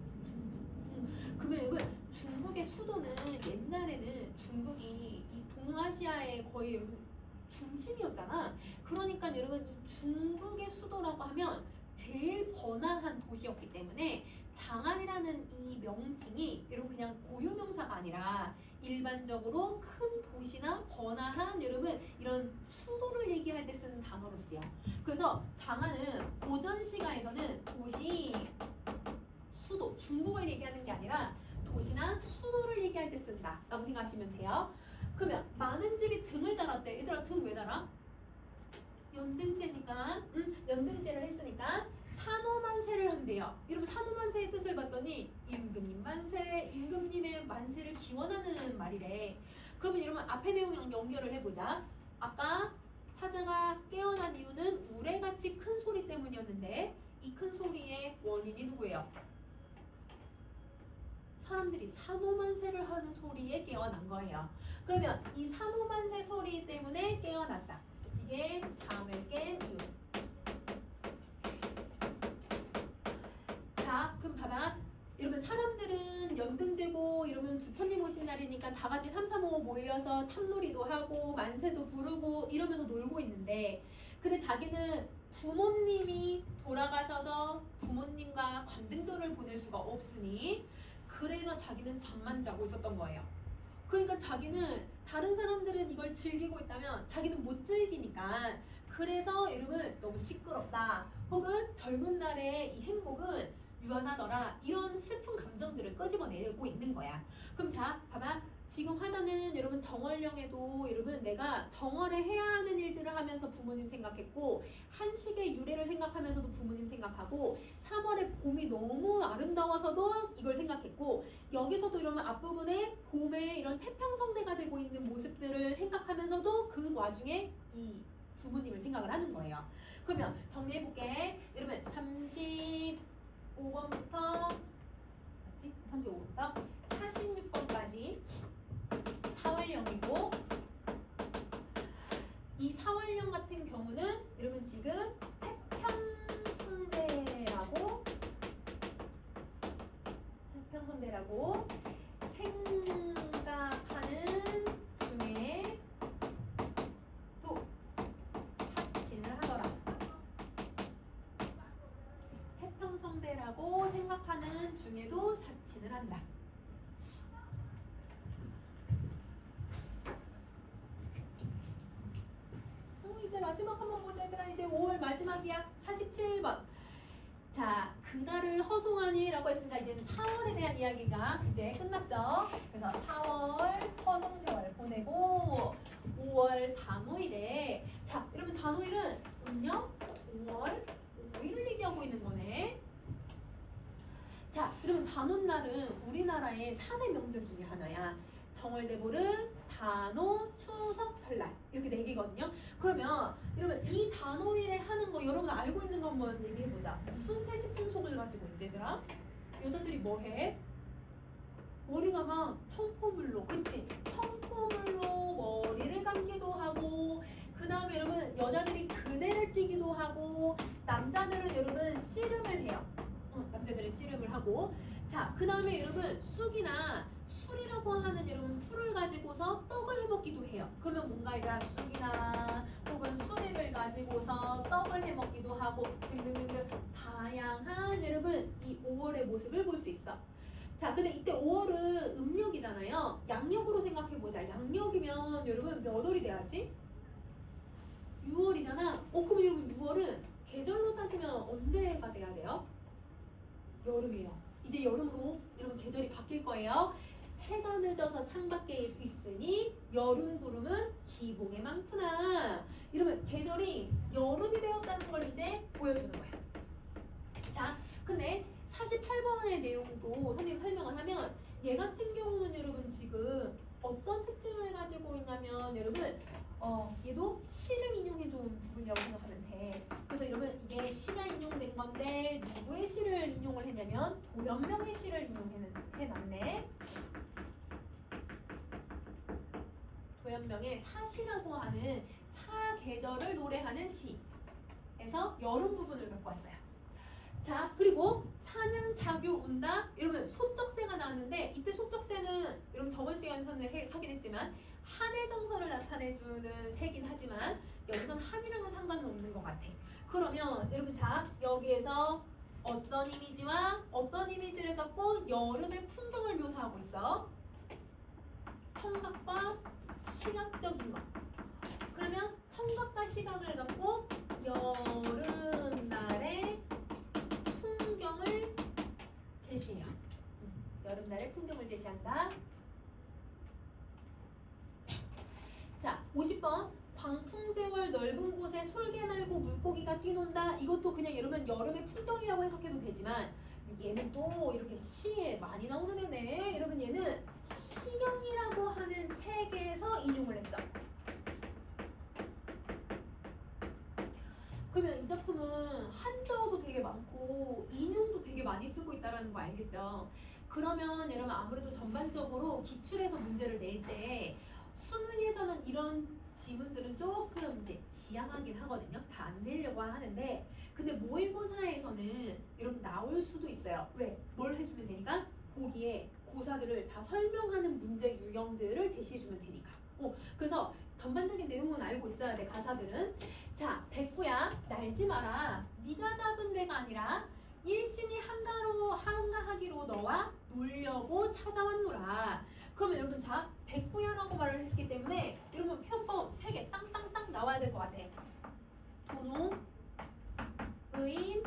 그러면 여러분 중국의 수도는 옛날에는 중국이 이 동아시아의 거의 여러분 중심이었잖아. 그러니까 여러분 이 중국의 수도라고 하면 제일 번화한 도시였기 때문에 장안이라는 이 명칭이 여러분 그냥 고유명사가 아니라 일반적으로 큰 도시나 번화한 여러분 이런 수도를 얘기할 때 쓰는 단어로 쓰여. 그래서 장안은 고전 시가에서는 도시, 수도, 중국을 얘기하는 게 아니라 도시나 수도를 얘기할 때 쓴다 라고 생각하시면 돼요. 그러면 많은 집이 등을 달았대. 얘들아 등 왜 달아? 연등제니까 연등제를 했으니까 산호만세를 한대요. 여러분 산호만세의 뜻을 봤더니 임금님 만세, 임금님의 만세를 기원하는 말이래. 그러면 여러분 앞에 내용이랑 연결을 해보자. 아까 화자가 깨어난 이유는 우레같이 큰 소리 때문이었는데 이 큰 소리의 원인이 누구예요? 사람들이 산호만세를 하는 소리에 깨어난 거예요. 그러면 이 산호만세 소리 때문에 깨어났다. 이게 잠을 깬 이유. 자, 그럼 봐봐. 여러분 사람들은 연등제고 이러면 부처님 오신 날이니까 다 같이 삼삼오오 모여서 탑놀이도 하고 만세도 부르고 이러면서 놀고 있는데 근데 자기는 부모님이 돌아가셔서 부모님과 관등절을 보낼 수가 없으니 그래서 자기는 잠만 자고 있었던 거예요. 그러니까 자기는 다른 사람들은 이걸 즐기고 있다면 자기는 못 즐기니까 그래서 여러분 너무 시끄럽다 혹은 젊은 날의 이 행복은 유한하더라 이런 슬픈 감정들을 끄집어내고 있는 거야. 그럼 자 봐봐. 지금 화자는 여러분 정월령에도 여러분 내가 정월에 해야 하는 일들을 하면서 부모님 생각했고 한식의 유래를 생각하면서도 부모님 생각하고 3월에 봄이 너무 아름다워서도 이걸 생각했고 여기서도 이러면 앞부분에 봄에 이런 태평성대가 되고 있는 모습들을 생각하면서도 그 와중에 이 부모님을 생각을 하는 거예요. 그러면 정리해볼게. 여러분 35번부터 맞지? 35번부터 46번까지 사월령이고 이 사월령 같은 경우는 여러분 지금 태평성대라고 생각하는 중에 또 사친을 하더라. 태평성대라고 생각하는 중에도 사친을 한다. 이제 마지막 한번 보자 얘들아. 이제 5월 마지막이야. 47번. 자, 그날을 허송하니라고 했으니까 이제는 4월에 대한 이야기가 이제 끝났죠. 그래서 4월 허송세월 보내고 5월 단오일에 자, 여러분 단오일은 음력 5월 5일을 얘기하고 있는 거네. 자, 여러분 단오날은 우리나라의 3대 명절 중에 하나야. 정월대보름, 단오, 추석, 설날 이렇게 4개거든요. 그러면 여러분 이 단오일에 하는 거 여러분 알고 있는 거 한번 얘기해보자. 무슨 세시풍속을 가지고 있지 얘들아? 여자들이 뭐 해? 머리가 막 청포물로 그치? 청포물로 머리를 감기도 하고 그 다음에 여러분 여자들이 그네를 띄기도 하고 남자들은 여러분 씨름을 해요. 남자들은 씨름을 하고 자, 그 다음에 여러분 쑥이나 술이라고 하는 여러분 풀을 가지고서 떡을 해먹기도 해요. 그러면 뭔가 얘들아 쑥이나 혹은 수잎을 가지고서 떡을 해먹기도 하고 등등등등 다양한 여러분 이 5월의 모습을 볼 수 있어. 자, 근데 이때 5월은 음력이잖아요. 양력으로 생각해보자. 양력이면 여러분 몇 월이 돼야지? 6월이잖아. 그럼 여러분 6월은 계절로 따지면 언제가 돼야 돼요? 여름이에요. 이제 여름으로 여러분 계절이 바뀔 거예요. 해가 늦어서 창밖에 있으니 여름 구름은 기봉에 많구나. 이러면 계절이 여름이 되었다는 걸 이제 보여주는 거야. 자, 근데 48번의 내용도 선생님 설명을 하면 얘 같은 경우는 여러분 지금 어떤 특징을 가지고 있냐면 여러분 얘도 시를 인용해둔 좀 부분이라고 생각하면 돼. 그래서 이러면 이게 시가 인용된 건데 누구의 시를 인용을 했냐면 도련명의 시를 인용해놨네. 도련명의 사시라고 하는 사계절을 노래하는 시에서 여름 부분을 갖고 왔어요. 자, 그리고 사냥 자규 운다 이러면 소적세가 나왔는데 이때 소적세는 여러분 저번 시간에 하긴 했지만 한의 정서를 나타내주는 세긴 하지만 여기서는 한이랑은 상관은 없는 것 같아. 그러면 여러분 자 여기에서 어떤 이미지와 어떤 이미지를 갖고 여름의 풍경을 묘사하고 있어? 청각과 시각적인 것. 그러면 청각과 시각을 갖고 여름날의 풍경을 제시해요. 여름날의 풍경을 제시한다. 자, 50번. 광풍제월 넓은 곳에 솔개 날고 물고기가 뛰논다. 이것도 그냥 여러분 여름의 풍경이라고 해석해도 되지만 얘는 또 이렇게 시에 많이 나오는 애네. 여러분 얘는 시경이라고 하는 책에서 인용을 했어. 그러면 이 작품은 한자어도 되게 많고 인용도 되게 많이 쓰고 있다는 거 알겠죠? 그러면 여러분 아무래도 전반적으로 기출에서 문제를 낼 때 수능에서는 이런 지문들은 조금 이제 지양하긴 하거든요. 다 안 내려고 하는데 근데 모의고사에서는 여러분 나올 수도 있어요. 왜? 뭘 해주면 되니까? 거기에 고사들을 다 설명하는 문제 유형들을 제시해주면 되니까. 그래서 전반적인 내용은 알고 있어야 돼. 가사들은. 자, 백구야 날지 마라. 네가 잡은 데가 아니라 일신이 한가하기로 너와 놀려고 찾아왔노라. 그러면 여러분 자 백구야라고 말을 했기 때문에 여러분 편법 3개 땅땅땅 나와야 될 것 같아. 도노, 의인,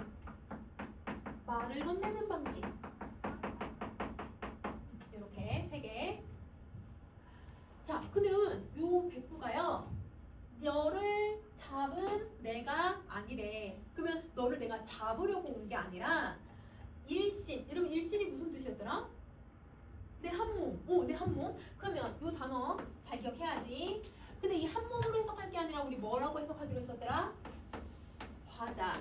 말을 건네는 방식. 이렇게 3개. 자, 근데 여러분 요 백구가요. 너를 잡은 내가 아니래. 그러면 너를 내가 잡으려고 온 게 아니라 일신. 여러분 일신이 무슨 뜻이었더라? 내 한몸. 내 한몸. 그러면 요 단어 잘 기억해야지. 근데 이 한몸으로 해석할 게 아니라 우리 뭐라고 해석하기로 했었더라? 화자.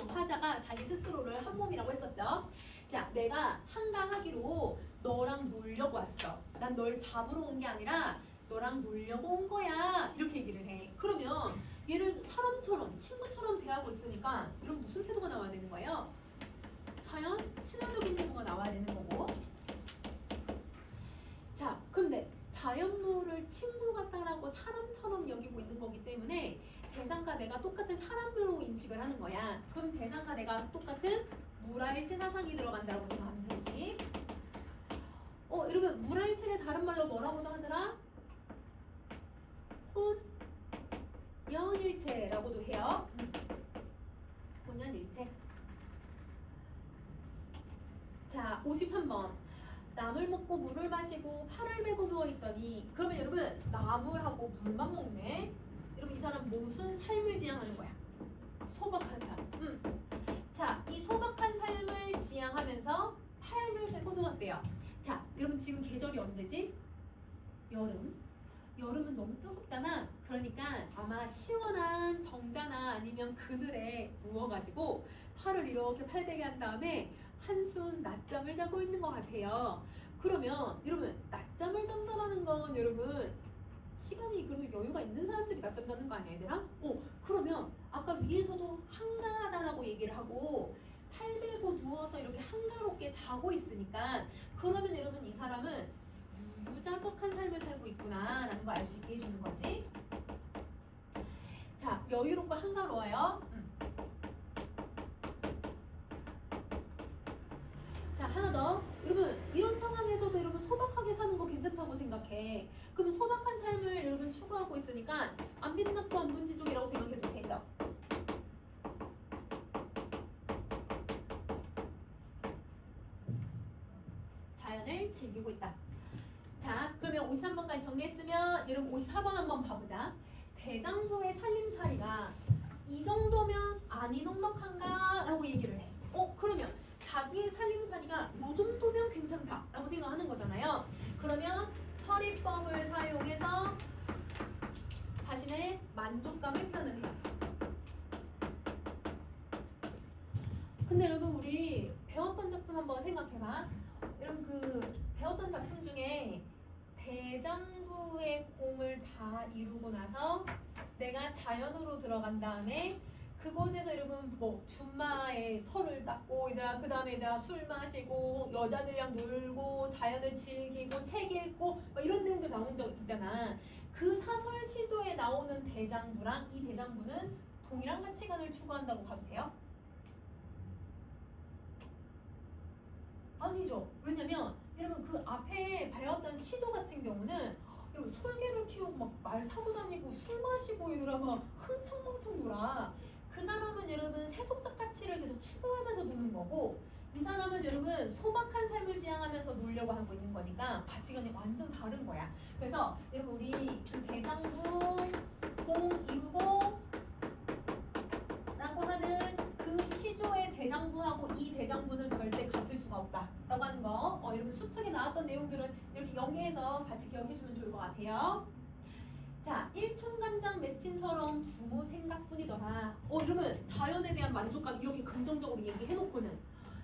화자가 자기 스스로를 한몸이라고 했었죠. 자, 내가 한가하기로 너랑 놀려고 왔어. 난 널 잡으러 온 게 아니라 너랑 놀려고 온 거야. 이렇게 얘기를 해. 그러면 얘를 사람처럼 친구처럼 대하고 있으니까 이런 무슨 태도가 나와야 되는 거예요? 자연 친화적인 태도가 나와야 되는 거고. 자, 근데 자연모를 친구 같다라고 사람처럼 여기고 있는 거기 때문에 대상과 내가 똑같은 사람으로 인식을 하는 거야. 그럼 대상과 내가 똑같은 물화일체 사상이 들어간다고 생각하면 되지. 여러분 물화일체를 다른 말로 뭐라고도 하더라? 혼연일체라고도 해요. 혼연일체. 자, 53번. 나물 먹고 물을 마시고 팔을 메고 누워있더니. 그러면 여러분 나물하고 물만 먹네. 여러분 이 사람 무슨 삶을 지향하는 거야? 소박한 삶. 자, 이 소박한 삶을 지향하면서 팔을 메고 누웠대요. 자, 여러분 지금 계절이 언제지? 여름. 여름은 너무 뜨겁잖아. 그러니까 아마 시원한 정자나 아니면 그늘에 누워가지고 팔을 이렇게 팔베개 한 다음에 한숨 낮잠을 자고 있는 것 같아요. 그러면 여러분 낮잠을 잔다라는 건 여러분 시간이 그래도 여유가 있는 사람들이 낮잠 자는 거 아니야 얘들아? 그러면 아까 위에서도 한가하다라고 얘기를 하고 팔 베고 누워서 이렇게 한가롭게 자고 있으니까 그러면 여러분 이 사람은 유자적한 삶을 살고 있구나 라는 걸 알 수 있게 해주는 거지. 자, 여유롭고 한가로워요. 자, 하나 더. 여러분 이런 상황에서도 여러분 소박하게 사는 거 괜찮다고 생각해. 그럼 소박한 삶을 여러분 추구하고 있으니까 안 빛났고 안 분지족이라고 생각해도 되죠. 자연을 즐기고 있다. 자, 그러면 53번까지 정리했으면 여러분 54번 한번 봐보자. 대장부의 살림살이가 이 정도면 안이 넉넉한가? 라고 얘기를 해. 그러면 자기의 살림살이가 이 정도면 괜찮다 라고 생각하는 거잖아요. 그러면 서리법을 사용해서 자신의 만족감을 표현을 해요. 근데 여러분 우리 배웠던 작품 한번 생각해봐. 여러분 그 배웠던 작품 중에 대장부의 공을 다 이루고 나서 내가 자연으로 들어간 다음에 그곳에서 여러분 뭐 줌마에 털을 닦고 얘들아 그 다음에 내가 술 마시고 여자들이랑 놀고 자연을 즐기고 책 읽고 막 이런 내용도 나온 적 있잖아. 그 사설 시조에 나오는 대장부랑 이 대장부는 동일한 가치관을 추구한다고 봐도 돼요? 아니죠. 왜냐면 여러분 그 앞에 배웠던 시조 같은 경우는 여러분 솔개를 키우고 막 말 타고 다니고 술 마시고 얘들아 막 흥청망청 놀아. 그 사람은 여러분 세속적 가치를 계속 추구하면서 노는 거고 이 사람은 여러분 소박한 삶을 지향하면서 놀려고 하고 있는 거니까 가치관이 완전 다른 거야. 그래서 여러분 우리 대장부 공이고 라고 하는 그 시조의 대장부하고 이 대장부는 절대 같을 수가 없다 라고 하는 거 여러분 수특에 나왔던 내용들은 이렇게 연계해서 같이 기억해주면 좋을 것 같아요. 자, 일충간장 맺힌 서러움 부모 생각뿐이더라. 여러분 자연에 대한 만족감 이렇게 긍정적으로 얘기해놓고는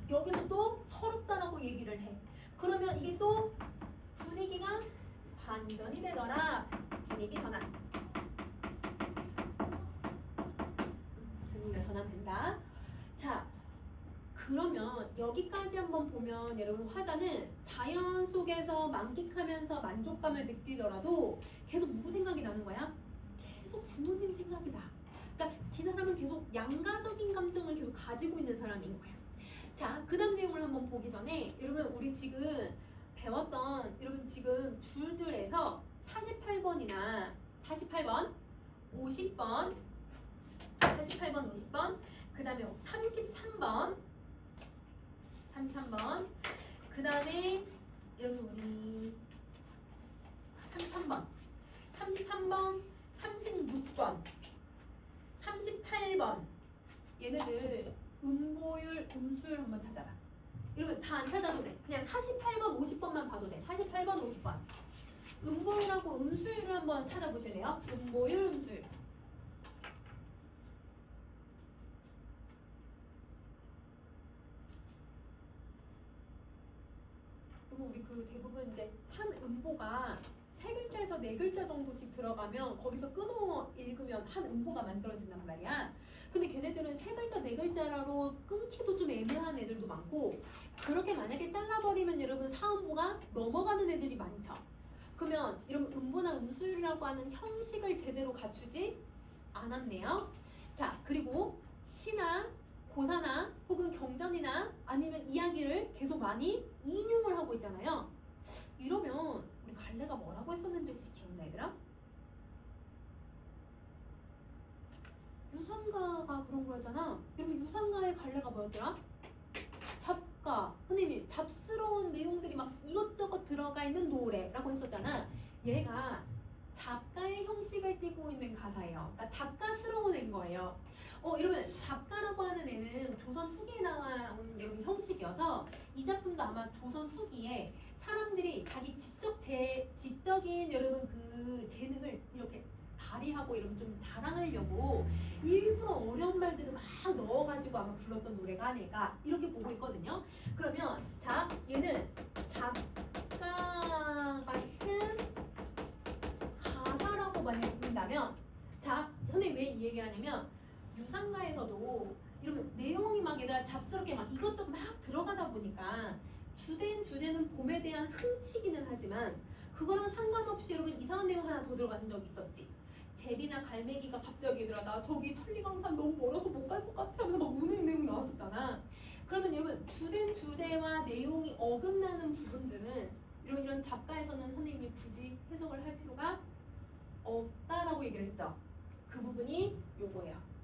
여기서 또 서럽다라고 얘기를 해. 그러면 이게 또 분위기가 반전이 되더라. 분위기 전환. 분위기가 전환된다. 자, 그러면 여기까지 한번 보면 여러분 화자는 자연 속에서 만끽하면서 만족감을 느끼더라도 계속 누구 생각이 나는 거야? 계속 부모님 생각이 나. 그러니까 이 사람은 계속 양가적인 감정을 계속 가지고 있는 사람인 거야. 자, 그 다음 내용을 한번 보기 전에 여러분 우리 지금 배웠던 여러분 지금 줄들에서 48번이나 48번, 50번, 48번, 50번, 그 다음에 33번, 33번, 그 다음에 여러분 우리 33번, 33번, 36번, 38번 얘네들 음보율, 음수율 한번 찾아봐. 여러분 다 안 찾아도 돼. 그냥 48번, 50번만 봐도 돼. 48번, 50번. 음보율하고 음수율을 한번 찾아보실래요? 음보율, 음수율. 그리고 우리 그 대부분 이제 한 음보가 세 글자에서 네 글자 정도씩 들어가면 거기서 끊어 읽으면 한 음보가 만들어진단 말이야. 근데 걔네들은 세 글자 네 글자로 끊기도 좀 애매한 애들도 많고 그렇게 만약에 잘라버리면 여러분 사음보가 넘어가는 애들이 많죠. 그러면 여러분 음보나 음수율이라고 하는 형식을 제대로 갖추지 않았네요. 자, 그리고 시나 고사나 혹은 경전이나 아니면 이야기를 계속 많이 인용을 하고 있잖아요. 이러면 우리 갈래가 뭐라고 했었는지 혹시 기억나 얘들아? 유상가가 그런 거였잖아. 여러분 유상가의 갈래가 뭐였더라? 잡가. 선생님이 잡스러운 내용들이 막 이것저것 들어가 있는 노래라고 했었잖아. 얘가 작가의 형식을 띠고 있는 가사예요. 그러니까 작가스러운 애인 거예요. 여러분 작가라고 하는 애는 조선 후기에 나온 여러분 형식이어서 이 작품도 아마 조선 후기에 사람들이 자기 지적인 여러분 그 재능을 이렇게 발휘하고 이러면 좀 자랑하려고 일부러 어려운 말들을 막 넣어가지고 아마 불렀던 노래가 아닐까 이렇게 보고 있거든요. 그러면 자 얘는 작가 같은 가사라고 만약에 본다면 자 선생님 왜 이 얘기를 하냐면 유상가에서도 이러면 내용이 막 얘들아 잡스럽게 막 이것저것 막 들어가다 보니까 주된 주제는 봄에 대한 흥취기는 하지만 그거랑 상관없이 여러분 이상한 내용 하나 더 들어간 적이 있었지. 제비나 갈매기가 갑자기 얘들아 나 저기 천리광산 너무 멀어서 못 갈 것 같아 하면서 막 우는 내용이 나왔었잖아. 그러면 여러분 주된 주제와 내용이 어긋나는 부분들은 이런 작가에서는 선생님이 굳이 해석을 할 필요가 없다라고 얘기를 했죠. 그 부분이 요거예요.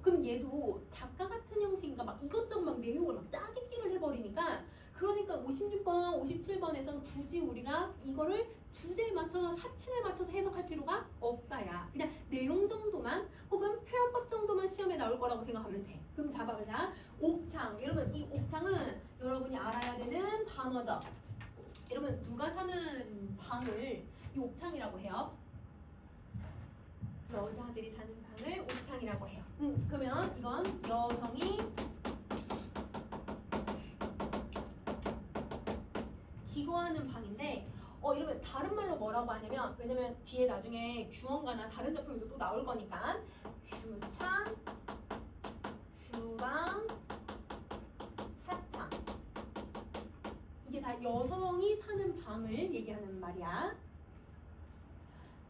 그럼 얘도 작가 같은 형식인가 막 이것저것 막 내용을 막 짜깁기를 해버리니까 그러니까 56번, 57번에서는 굳이 우리가 이거를 주제에 맞춰서 사친에 맞춰서 해석할 필요가 없다야. 그냥 내용 정도만 혹은 표현법 정도만 시험에 나올 거라고 생각하면 돼. 그럼 잡아보자. 옥창. 여러분 이 옥창은 여러분이 알아야 되는 단어죠. 여러분 누가 사는 방을 이 옥창이라고 해요. 여자들이 사는 방을 옥창이라고 해요. 그러면 이건 여성이 이거를 다른 말로 뭐라고 하냐면, 왜냐면 뒤에 나중에 규원가나 다른 작품도 또 나올 거니까 규창, 규방, 사창, 이게 다 여성이 사는 방을 얘기하는 말이야.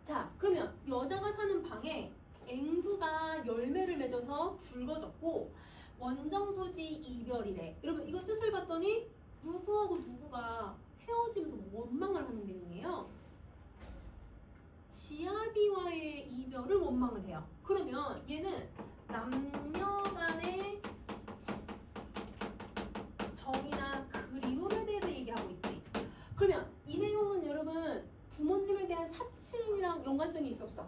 자, 그러면 여자가 사는 방에 앵두가 열매를 맺어서 굵어졌고 원정부지 이별이래. 여러분 이거 뜻을 봤더니 누구하고 누구가 헤어지면서 원망을 하는 내용이에요. 지아비와의 이별을 원망을 해요. 그러면 얘는 남녀 간의 정이나 그리움에 대해서 얘기하고 있지. 그러면 이 내용은 여러분 부모님에 대한 사칭이랑 연관성이 있어 없어?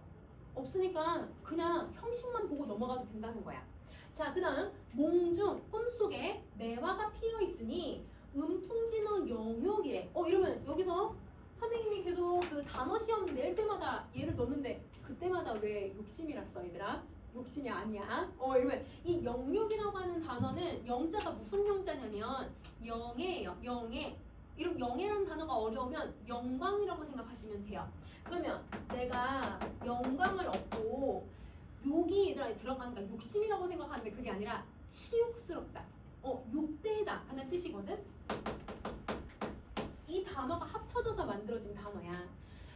없으니까 그냥 형식만 보고 넘어가도 된다는 거야. 자, 그 다음 몽중 꿈속에 매화가 피어 있으니 음풍진어 영욕이래. 이러면 여기서 선생님이 계속 그 단어 시험 낼 때마다 얘를 넣는데 그때마다 왜 욕심이라 써 얘들아? 욕심이 아니야. 이러면 이 영욕이라고 하는 단어는 영자가 무슨 영자냐면 영예예요. 영예. 이런 영예라는 단어가 어려우면 영광이라고 생각하시면 돼요. 그러면 내가 영광을 얻고 욕이 얘들아 들어가니까 욕심이라고 생각하는데 그게 아니라 치욕스럽다. 욕되다 하는 뜻이거든. 이 단어가 합쳐져서 만들어진 단어야.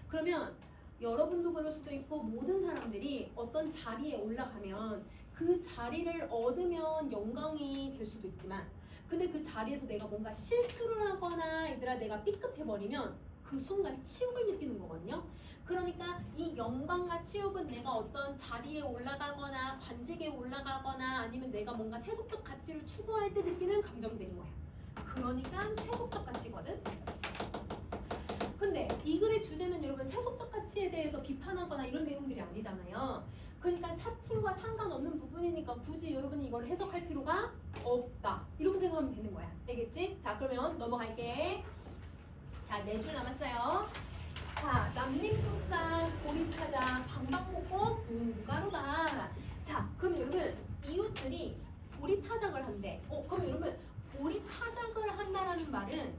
그러면 여러분도 그럴 수도 있고 모든 사람들이 어떤 자리에 올라가면 그 자리를 얻으면 영광이 될 수도 있지만 근데 그 자리에서 내가 뭔가 실수를 하거나 얘들아 내가 삐끗해버리면 그 순간 치욕을 느끼는 거거든요. 그러니까 이 영광과 치욕은 내가 어떤 자리에 올라가거나 관직에 올라가거나 아니면 내가 뭔가 세속적 가치를 추구할 때 느끼는 감정들인 거야. 그러니까 세속적 가치거든. 근데 이 글의 주제는 여러분 세속적 가치에 대해서 비판하거나 이런 내용들이 아니잖아요. 그러니까 사칭과 상관없는 부분이니까 굳이 여러분이 이걸 해석할 필요가 없다. 이렇게 생각하면 되는 거야. 알겠지? 자, 그러면 넘어갈게. 자, 4줄 남았어요. 자, 남림북산, 보리타자, 방방곡곡, 농부가루다. 자, 그럼 여러분 이웃들이 보리타작을 한대. 그럼 여러분 보리타작을 한다라는 말은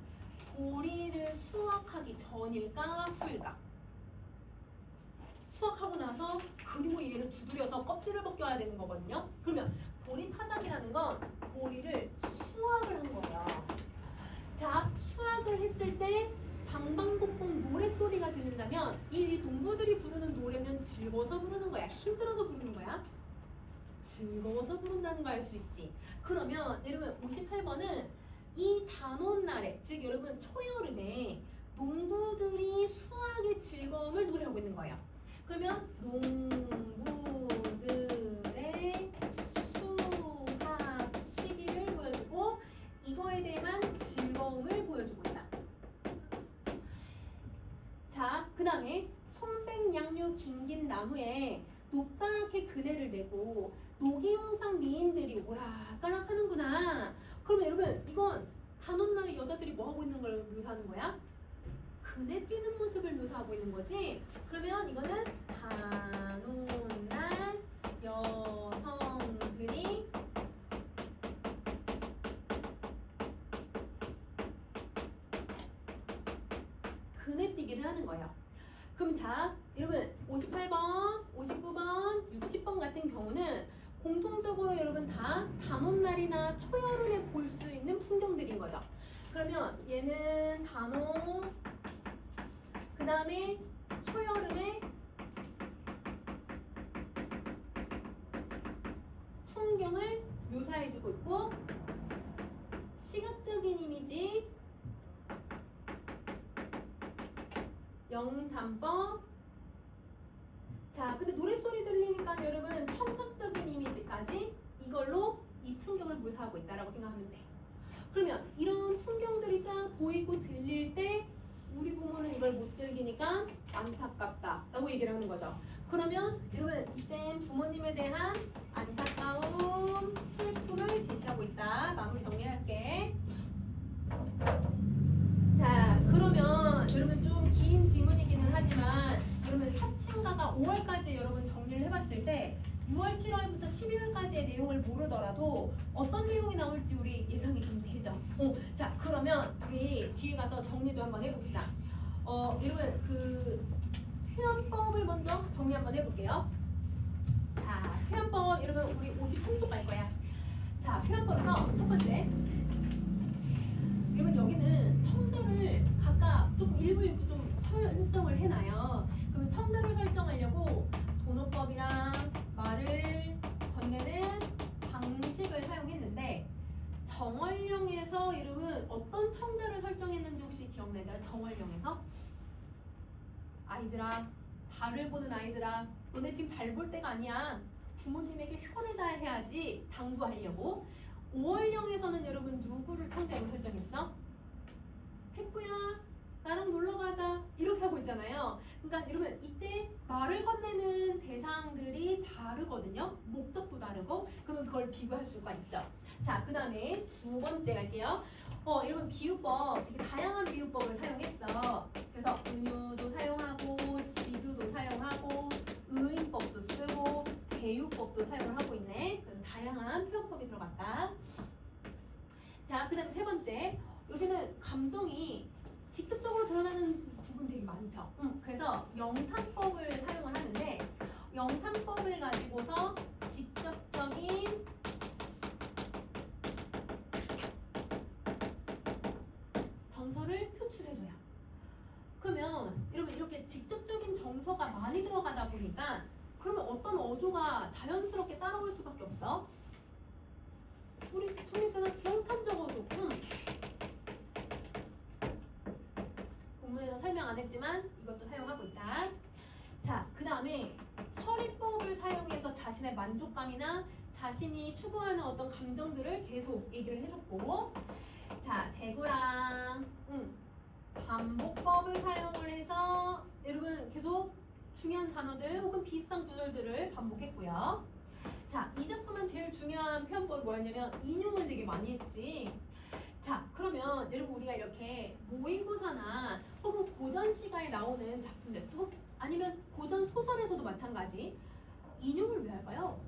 보리를 수확하기 전일까 후일까? 수확하고 나서 그리고 얘를 두드려서 껍질을 벗겨야 되는 거거든요. 그러면 보리타작이라는 건 보리를 수확을 한 거예요. 자, 수확을 했을 때 방방곡곡 노랫소리가 들린다면 이 농부들이 부르는 노래는 즐거워서 부르는 거야? 힘들어서 부르는 거야? 즐거워서 부른다는 거 알 수 있지. 그러면 여러분 58번은 이 단오날에 즉 여러분 초여름에 농부들이 수확의 즐거움을 노래하고 있는 거예요. 그러면 농부들의 수확 시기를 보여주고 이거에 대한 즐거움을 보여주고 있다. 자, 그 다음에 손백양류 긴긴 나무에 높다랗게 그네를 메고 노기용상 미인들이 오락가락 하는구나. 그러면 여러분 이건 단오날에 여자들이 뭐 하고 있는 걸 묘사하는 거야? 그네 뛰는 모습을 묘사하고 있는 거지. 그러면 이거는 단오날 여성들이 그네 뛰기를 하는 거예요. 그럼 자, 여러분 58번, 59번, 60번 같은 경우는 공통적으로 여러분 다 단오날이나 초여름에 볼 수 있는 풍경들인 거죠. 그러면 얘는 단오, 그 다음에 초여름에 풍경을 묘사해주고 있고 시각적인 이미지 영단법. 자, 근데 노랫소리 들리니까 여러분 청각적인 이미지까지 이걸로 이 풍경을 묘사하고 있다라고 생각하면 돼. 그러면 이런 풍경들이 딱 보이고 들릴 때 우리 부모는 이걸 못 즐기니까 안타깝다 라고 얘기를 하는 거죠. 그러면 여러분 이땐 부모님에 대한 안타까움, 슬픔을 제시하고 있다. 마무리 정리할게. 자, 그러면 여러분 좀 긴 지문이기는 하지만 여러분 사칭가가 5월까지 여러분 정리를 해봤을 때 6월, 7월부터 11월까지의 내용을 모르더라도 어떤 내용이 나올지 우리 예상이 좀 되죠. 자, 그러면 우리 뒤에 가서 정리 좀 한번 해봅시다. 여러분 그 표현법을 먼저 정리 한번 해볼게요. 자, 표현법 여러분 우리 53쪽 갈 거야. 자, 표현법에서 첫 번째. 여러분 여기는 청자를 각각 조금 일부 좀 설정을 해놔요. 그러면 청자를 설정하려고 도노법이랑 말을 건네는 방식을 사용했는데 정월령에서 여러분 어떤 청자를 설정했는지 혹시 기억나요? 정월령에서 아이들아, 달을 보는 아이들아, 너네 지금 달 볼 때가 아니야. 부모님에게 효내다 해야지 당부하려고. 5월령에서는 여러분 누구를 청자로 설정했어? 백구야, 나랑 놀러 가자. 이렇게 하고 있잖아요. 그러니까 여러분 이때 말을 건네는 대상들이 다르거든요. 목적도 다르고. 그러면 그걸 비교할 수가 있죠. 자, 그 다음에 두 번째 갈게요. 여러분 비유법, 되게 다양한 비유법을 사용했어. 그래서 은유도 사용하고, 지규도 사용하고, 의인법도 쓰고, 대유법도 사용을 하고 있네. 그래서 다양한 표현법이 들어갔다. 자, 그 다음에 세 번째. 여기는 감정이 직접적으로 드러나는 부분 되게 많죠. 그래서 영탄법을 사용을 하는데 영탄법을 가지고서 직접적인 정서를 표출해줘요. 그러면 여러분 이렇게 직접적인 정서가 많이 들어가다 보니까 그러면 어떤 어조가 자연스럽게 따라올 수밖에 없어? 우리 정리처럼 영탄적 어조. 본문에서 설명 안 했지만 이것도 사용하고 있다. 자, 그 다음에 서리법을 사용해서 자신의 만족감이나 자신이 추구하는 어떤 감정들을 계속 얘기를 해줬고, 자, 대구랑 반복법을 사용을 해서 여러분 계속 중요한 단어들 혹은 비슷한 구절들을 반복했고요. 자, 이 작품은 제일 중요한 표현법이 뭐였냐면 인용을 되게 많이 했지. 자, 그러면 여러분 우리가 이렇게 모의고사나 혹은 고전 시가에 나오는 작품들 또 아니면 고전 소설에서도 마찬가지 인용을 왜 할까요?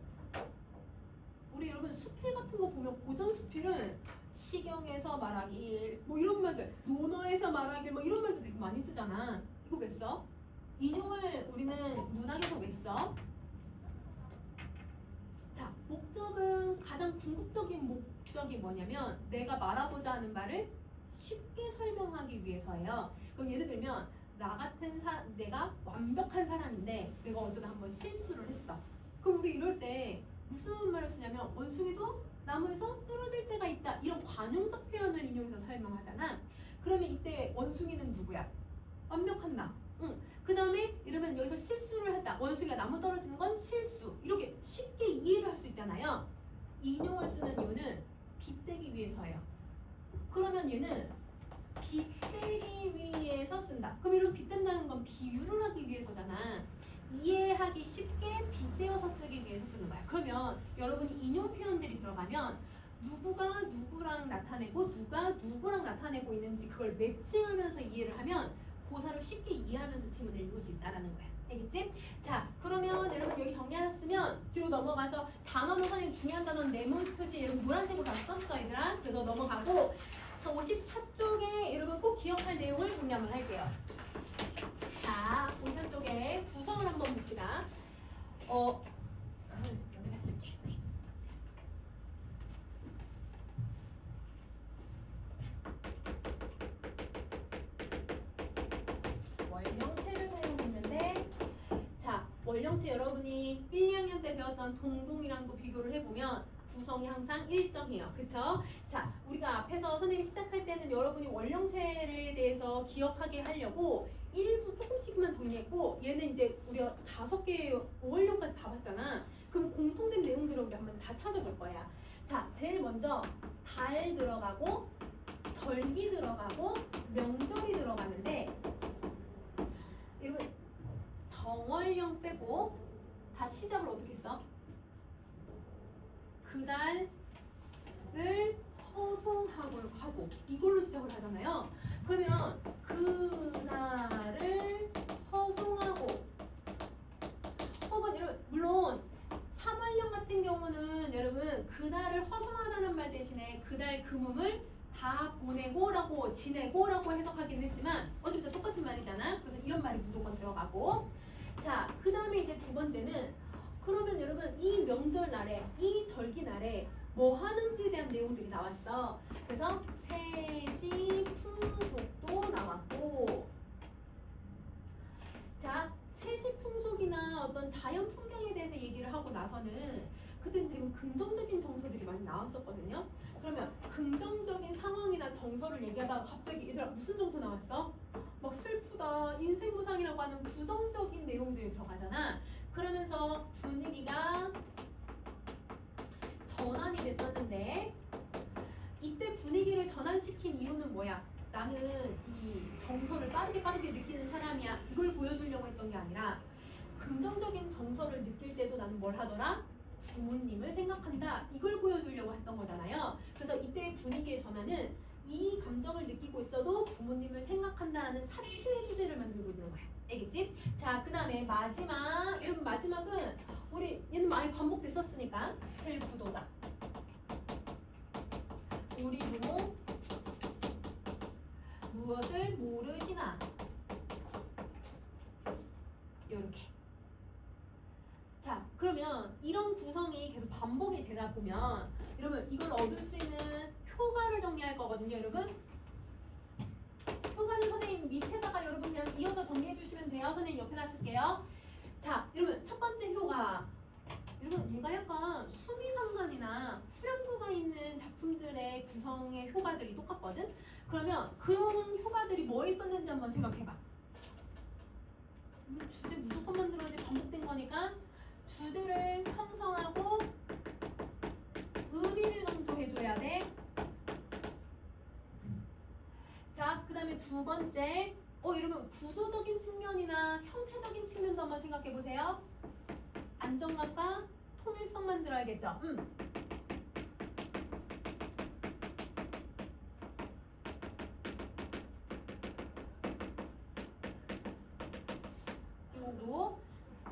우리 여러분 수필 같은 거 보면 고전 수필은 시경에서 말하길 뭐 이런 말들, 논어에서 말하길 뭐 이런 말도 되게 많이 쓰잖아. 이거 왜 써? 인용을 우리는 문학에서 왜 써? 자, 목적은 가장 궁극적인 목적이 뭐냐면 내가 말하고자 하는 말을 쉽게 설명하기 위해서예요. 그럼 예를 들면 나 같은 내가 완벽한 사람인데 내가 어쩌다 한번 실수를 했어. 그럼 우리 이럴 때 무슨 말을 쓰냐면 원숭이도 나무에서 떨어질 때가 있다. 이런 관용적 표현을 인용해서 설명하잖아. 그러면 이때 원숭이는 누구야? 완벽한 나. 그 다음에 이러면 여기서 실수를 했다. 원숭이가 나무 떨어지는 건 실수. 이렇게 쉽게 이해를 할 수 있잖아요. 인용을 쓰는 이유는 빗대기 위해서예요. 그러면 얘는 빗대기 위해서 쓴다. 그럼 이런 빗댄다는 건 비유를 하기 위해서잖아. 이해하기 쉽게 빗대어서 쓰기 위해서 쓰는 거야. 그러면 여러분이 인용 표현들이 들어가면 누구가 누구랑 나타내고 누가 누구랑 나타내고 있는지 그걸 매칭하면서 이해를 하면 고사를 쉽게 이해하면서 지문을 읽을 수 있다는 거야. 알겠지? 자, 그러면 여러분 여기 정리하셨으면 뒤로 넘어가서 단어는 선생님 중요한 단어는 네모 표시 여러분 노란색으로 다 썼어 얘들아. 그래서 넘어가고 54쪽에 여러분 꼭 기억할 내용을 정리 한번 할게요. 자, 54쪽에 구성을 한번 봅시다. 여기다 쓸게. 원령체를 사용했는데 자, 원령체 여러분이 1, 2학년 때 배웠던 동동이랑도 비교를 해보면 구성이 항상 일정해요. 그쵸? 자, 우리가 앞에서 선생님이 시작할 때는 여러분이 원령체에 대해서 기억하게 하려고 일부 조금씩만 정리했고 얘는 이제 우리가 5개 5원령까지 다 봤잖아. 그럼 공통된 내용들을 우리 한번 다 찾아볼 거야. 자, 제일 먼저 달 들어가고 절기 들어가고 명절이 들어가는데 여러분 정월령 빼고 다 시작을 어떻게 했어? 그달을 허송하고 이걸로 시작을 하잖아요. 그러면 그달을 허송하고 혹은 여러분 물론 3월령 같은 경우는 여러분 그달을 허송하다는 말 대신에 그달 금음을 다 보내고라고 지내고라고 해석하긴 했지만 어차피 다 똑같은 말이잖아. 그래서 이런 말이 무조건 들어가고. 자, 그 다음에 이제 두 번째는 그러면 여러분 이 명절날에 이 절기날에 뭐 하는지에 대한 내용들이 나왔어. 그래서 세시 풍속도 나왔고. 자, 세시 풍속이나 어떤 자연 풍경에 대해서 얘기를 하고 나서는 그때는 대부분 긍정적인 정서들이 많이 나왔었거든요. 그러면 긍정적인 상황이나 정서를 얘기하다가 갑자기 얘들아 무슨 정서 나왔어? 막 슬프다, 인생무상이라고 하는 부정적인 내용들이 들어가잖아. 그러면서 분위기가 전환이 됐었는데 이때 분위기를 전환시킨 이유는 뭐야? 나는 이 정서를 빠르게 느끼는 사람이야. 이걸 보여주려고 했던 게 아니라 긍정적인 정서를 느낄 때도 나는 뭘 하더라? 부모님을 생각한다. 이걸 보여주려고 했던 거잖아요. 그래서 이때의 분위기의 전환은 이 감정을 느끼고 있어도 부모님을 생각한다라는 사치의 주제를 만들고 있는 거야. 알겠지? 자, 그 다음에 마지막. 여러분 마지막은 우리 얘는 많이 반복됐었으니까 슬프도다. 우리 부모 무엇을 모르시나. 요렇게. 자, 그러면 이런 구성이 계속 반복이 되다 보면 여러분 이걸 얻을 수 있는 효과를 정리할 거거든요, 여러분. 효과는 선생님 밑에다가 여러분 그냥 이어서 정리해 주시면 돼요. 선생님 옆에다 쓸게요. 자, 여러분 첫 번째 효과. 여러분 얘가 약간 수미상관이나 후렴구가 있는 작품들의 구성의 효과들이 똑같거든? 그러면 그런 효과들이 뭐 있었는지 한번 생각해봐. 주제 무조건 만들어야지 반복된 거니까 주제를 형성하고 의미를 강조해줘야 돼. 자, 그 다음에 두 번째. 이러면 구조적인 측면이나 형태적인 측면도 한번 생각해보세요. 안정감과 통일성 만들어야겠죠? 요거.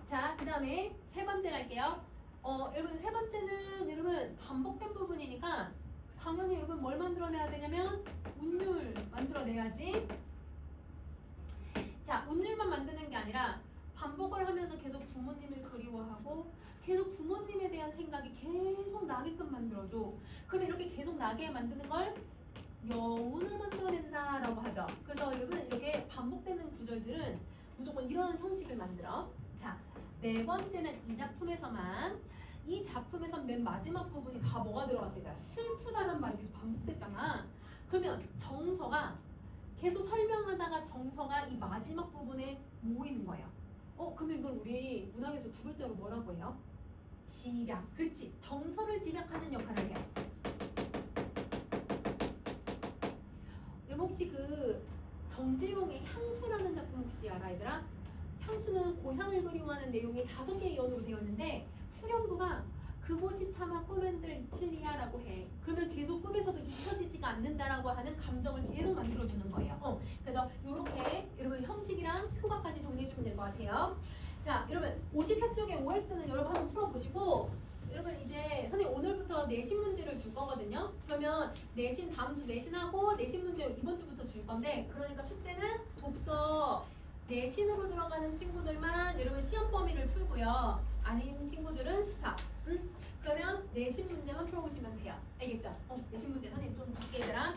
자, 그 다음에 세 번째 갈게요. 여러분 세 번째는 여러분 반복된 부분이니까 당연히 여러분 뭘 만들어내야 되냐면 운율 만들어내야지. 자, 운율만 만드는 게 아니라 반복을 하면서 계속 부모님을 그리워하고 계속 부모님에 대한 생각이 계속 나게끔 만들어줘. 그럼 이렇게 계속 나게 만드는 걸 여운을 만들어낸다라고 하죠. 그래서 여러분 이렇게 반복되는 구절들은 무조건 이런 형식을 만들어. 자, 네 번째는 이 작품에서만 이 작품에서 맨 마지막 부분이 다 뭐가 들어갔을까? 슬프다란 말이 계속 반복됐잖아. 그러면 정서가 계속 설명하다가 정서가 이 마지막 부분에 모이는 거예요. 그러면 이걸 우리 문학에서 두 글자로 뭐라고 해요? 집약. 그렇지. 정서를 집약하는 역할을 해요. 여러분 혹시 그 정지용의 향수라는 작품 혹시 알아, 얘들아? 향수는 고향을 그리워하는 내용이 5개의 연으로 되어 있는데 후렴구가 그곳이 차마 꿈엔들 이칠리야라고 해. 그러면 계속 꿈에서도 잊혀지지가 않는다라고 하는 감정을 계속 만들어주는 거예요. 그래서 이렇게 여러분 형식이랑 효과까지 정리해주면 될 것 같아요. 자, 여러분 54쪽의 OX는 여러분 한번 풀어보시고 여러분 이제 선생님 오늘부터 내신 문제를 줄 거거든요. 그러면 내신 다음 주 내신하고 내신 문제 이번 주부터 줄 건데 그러니까 숙제는 독서 내신으로 들어가는 친구들만 여러분 시험 범위를 풀고요. 아닌 친구들은 스탑. 그러면 내신 문제만 풀어보시면 돼요. 알겠죠? 내신 문제 선생님 좀 줄게 얘들아.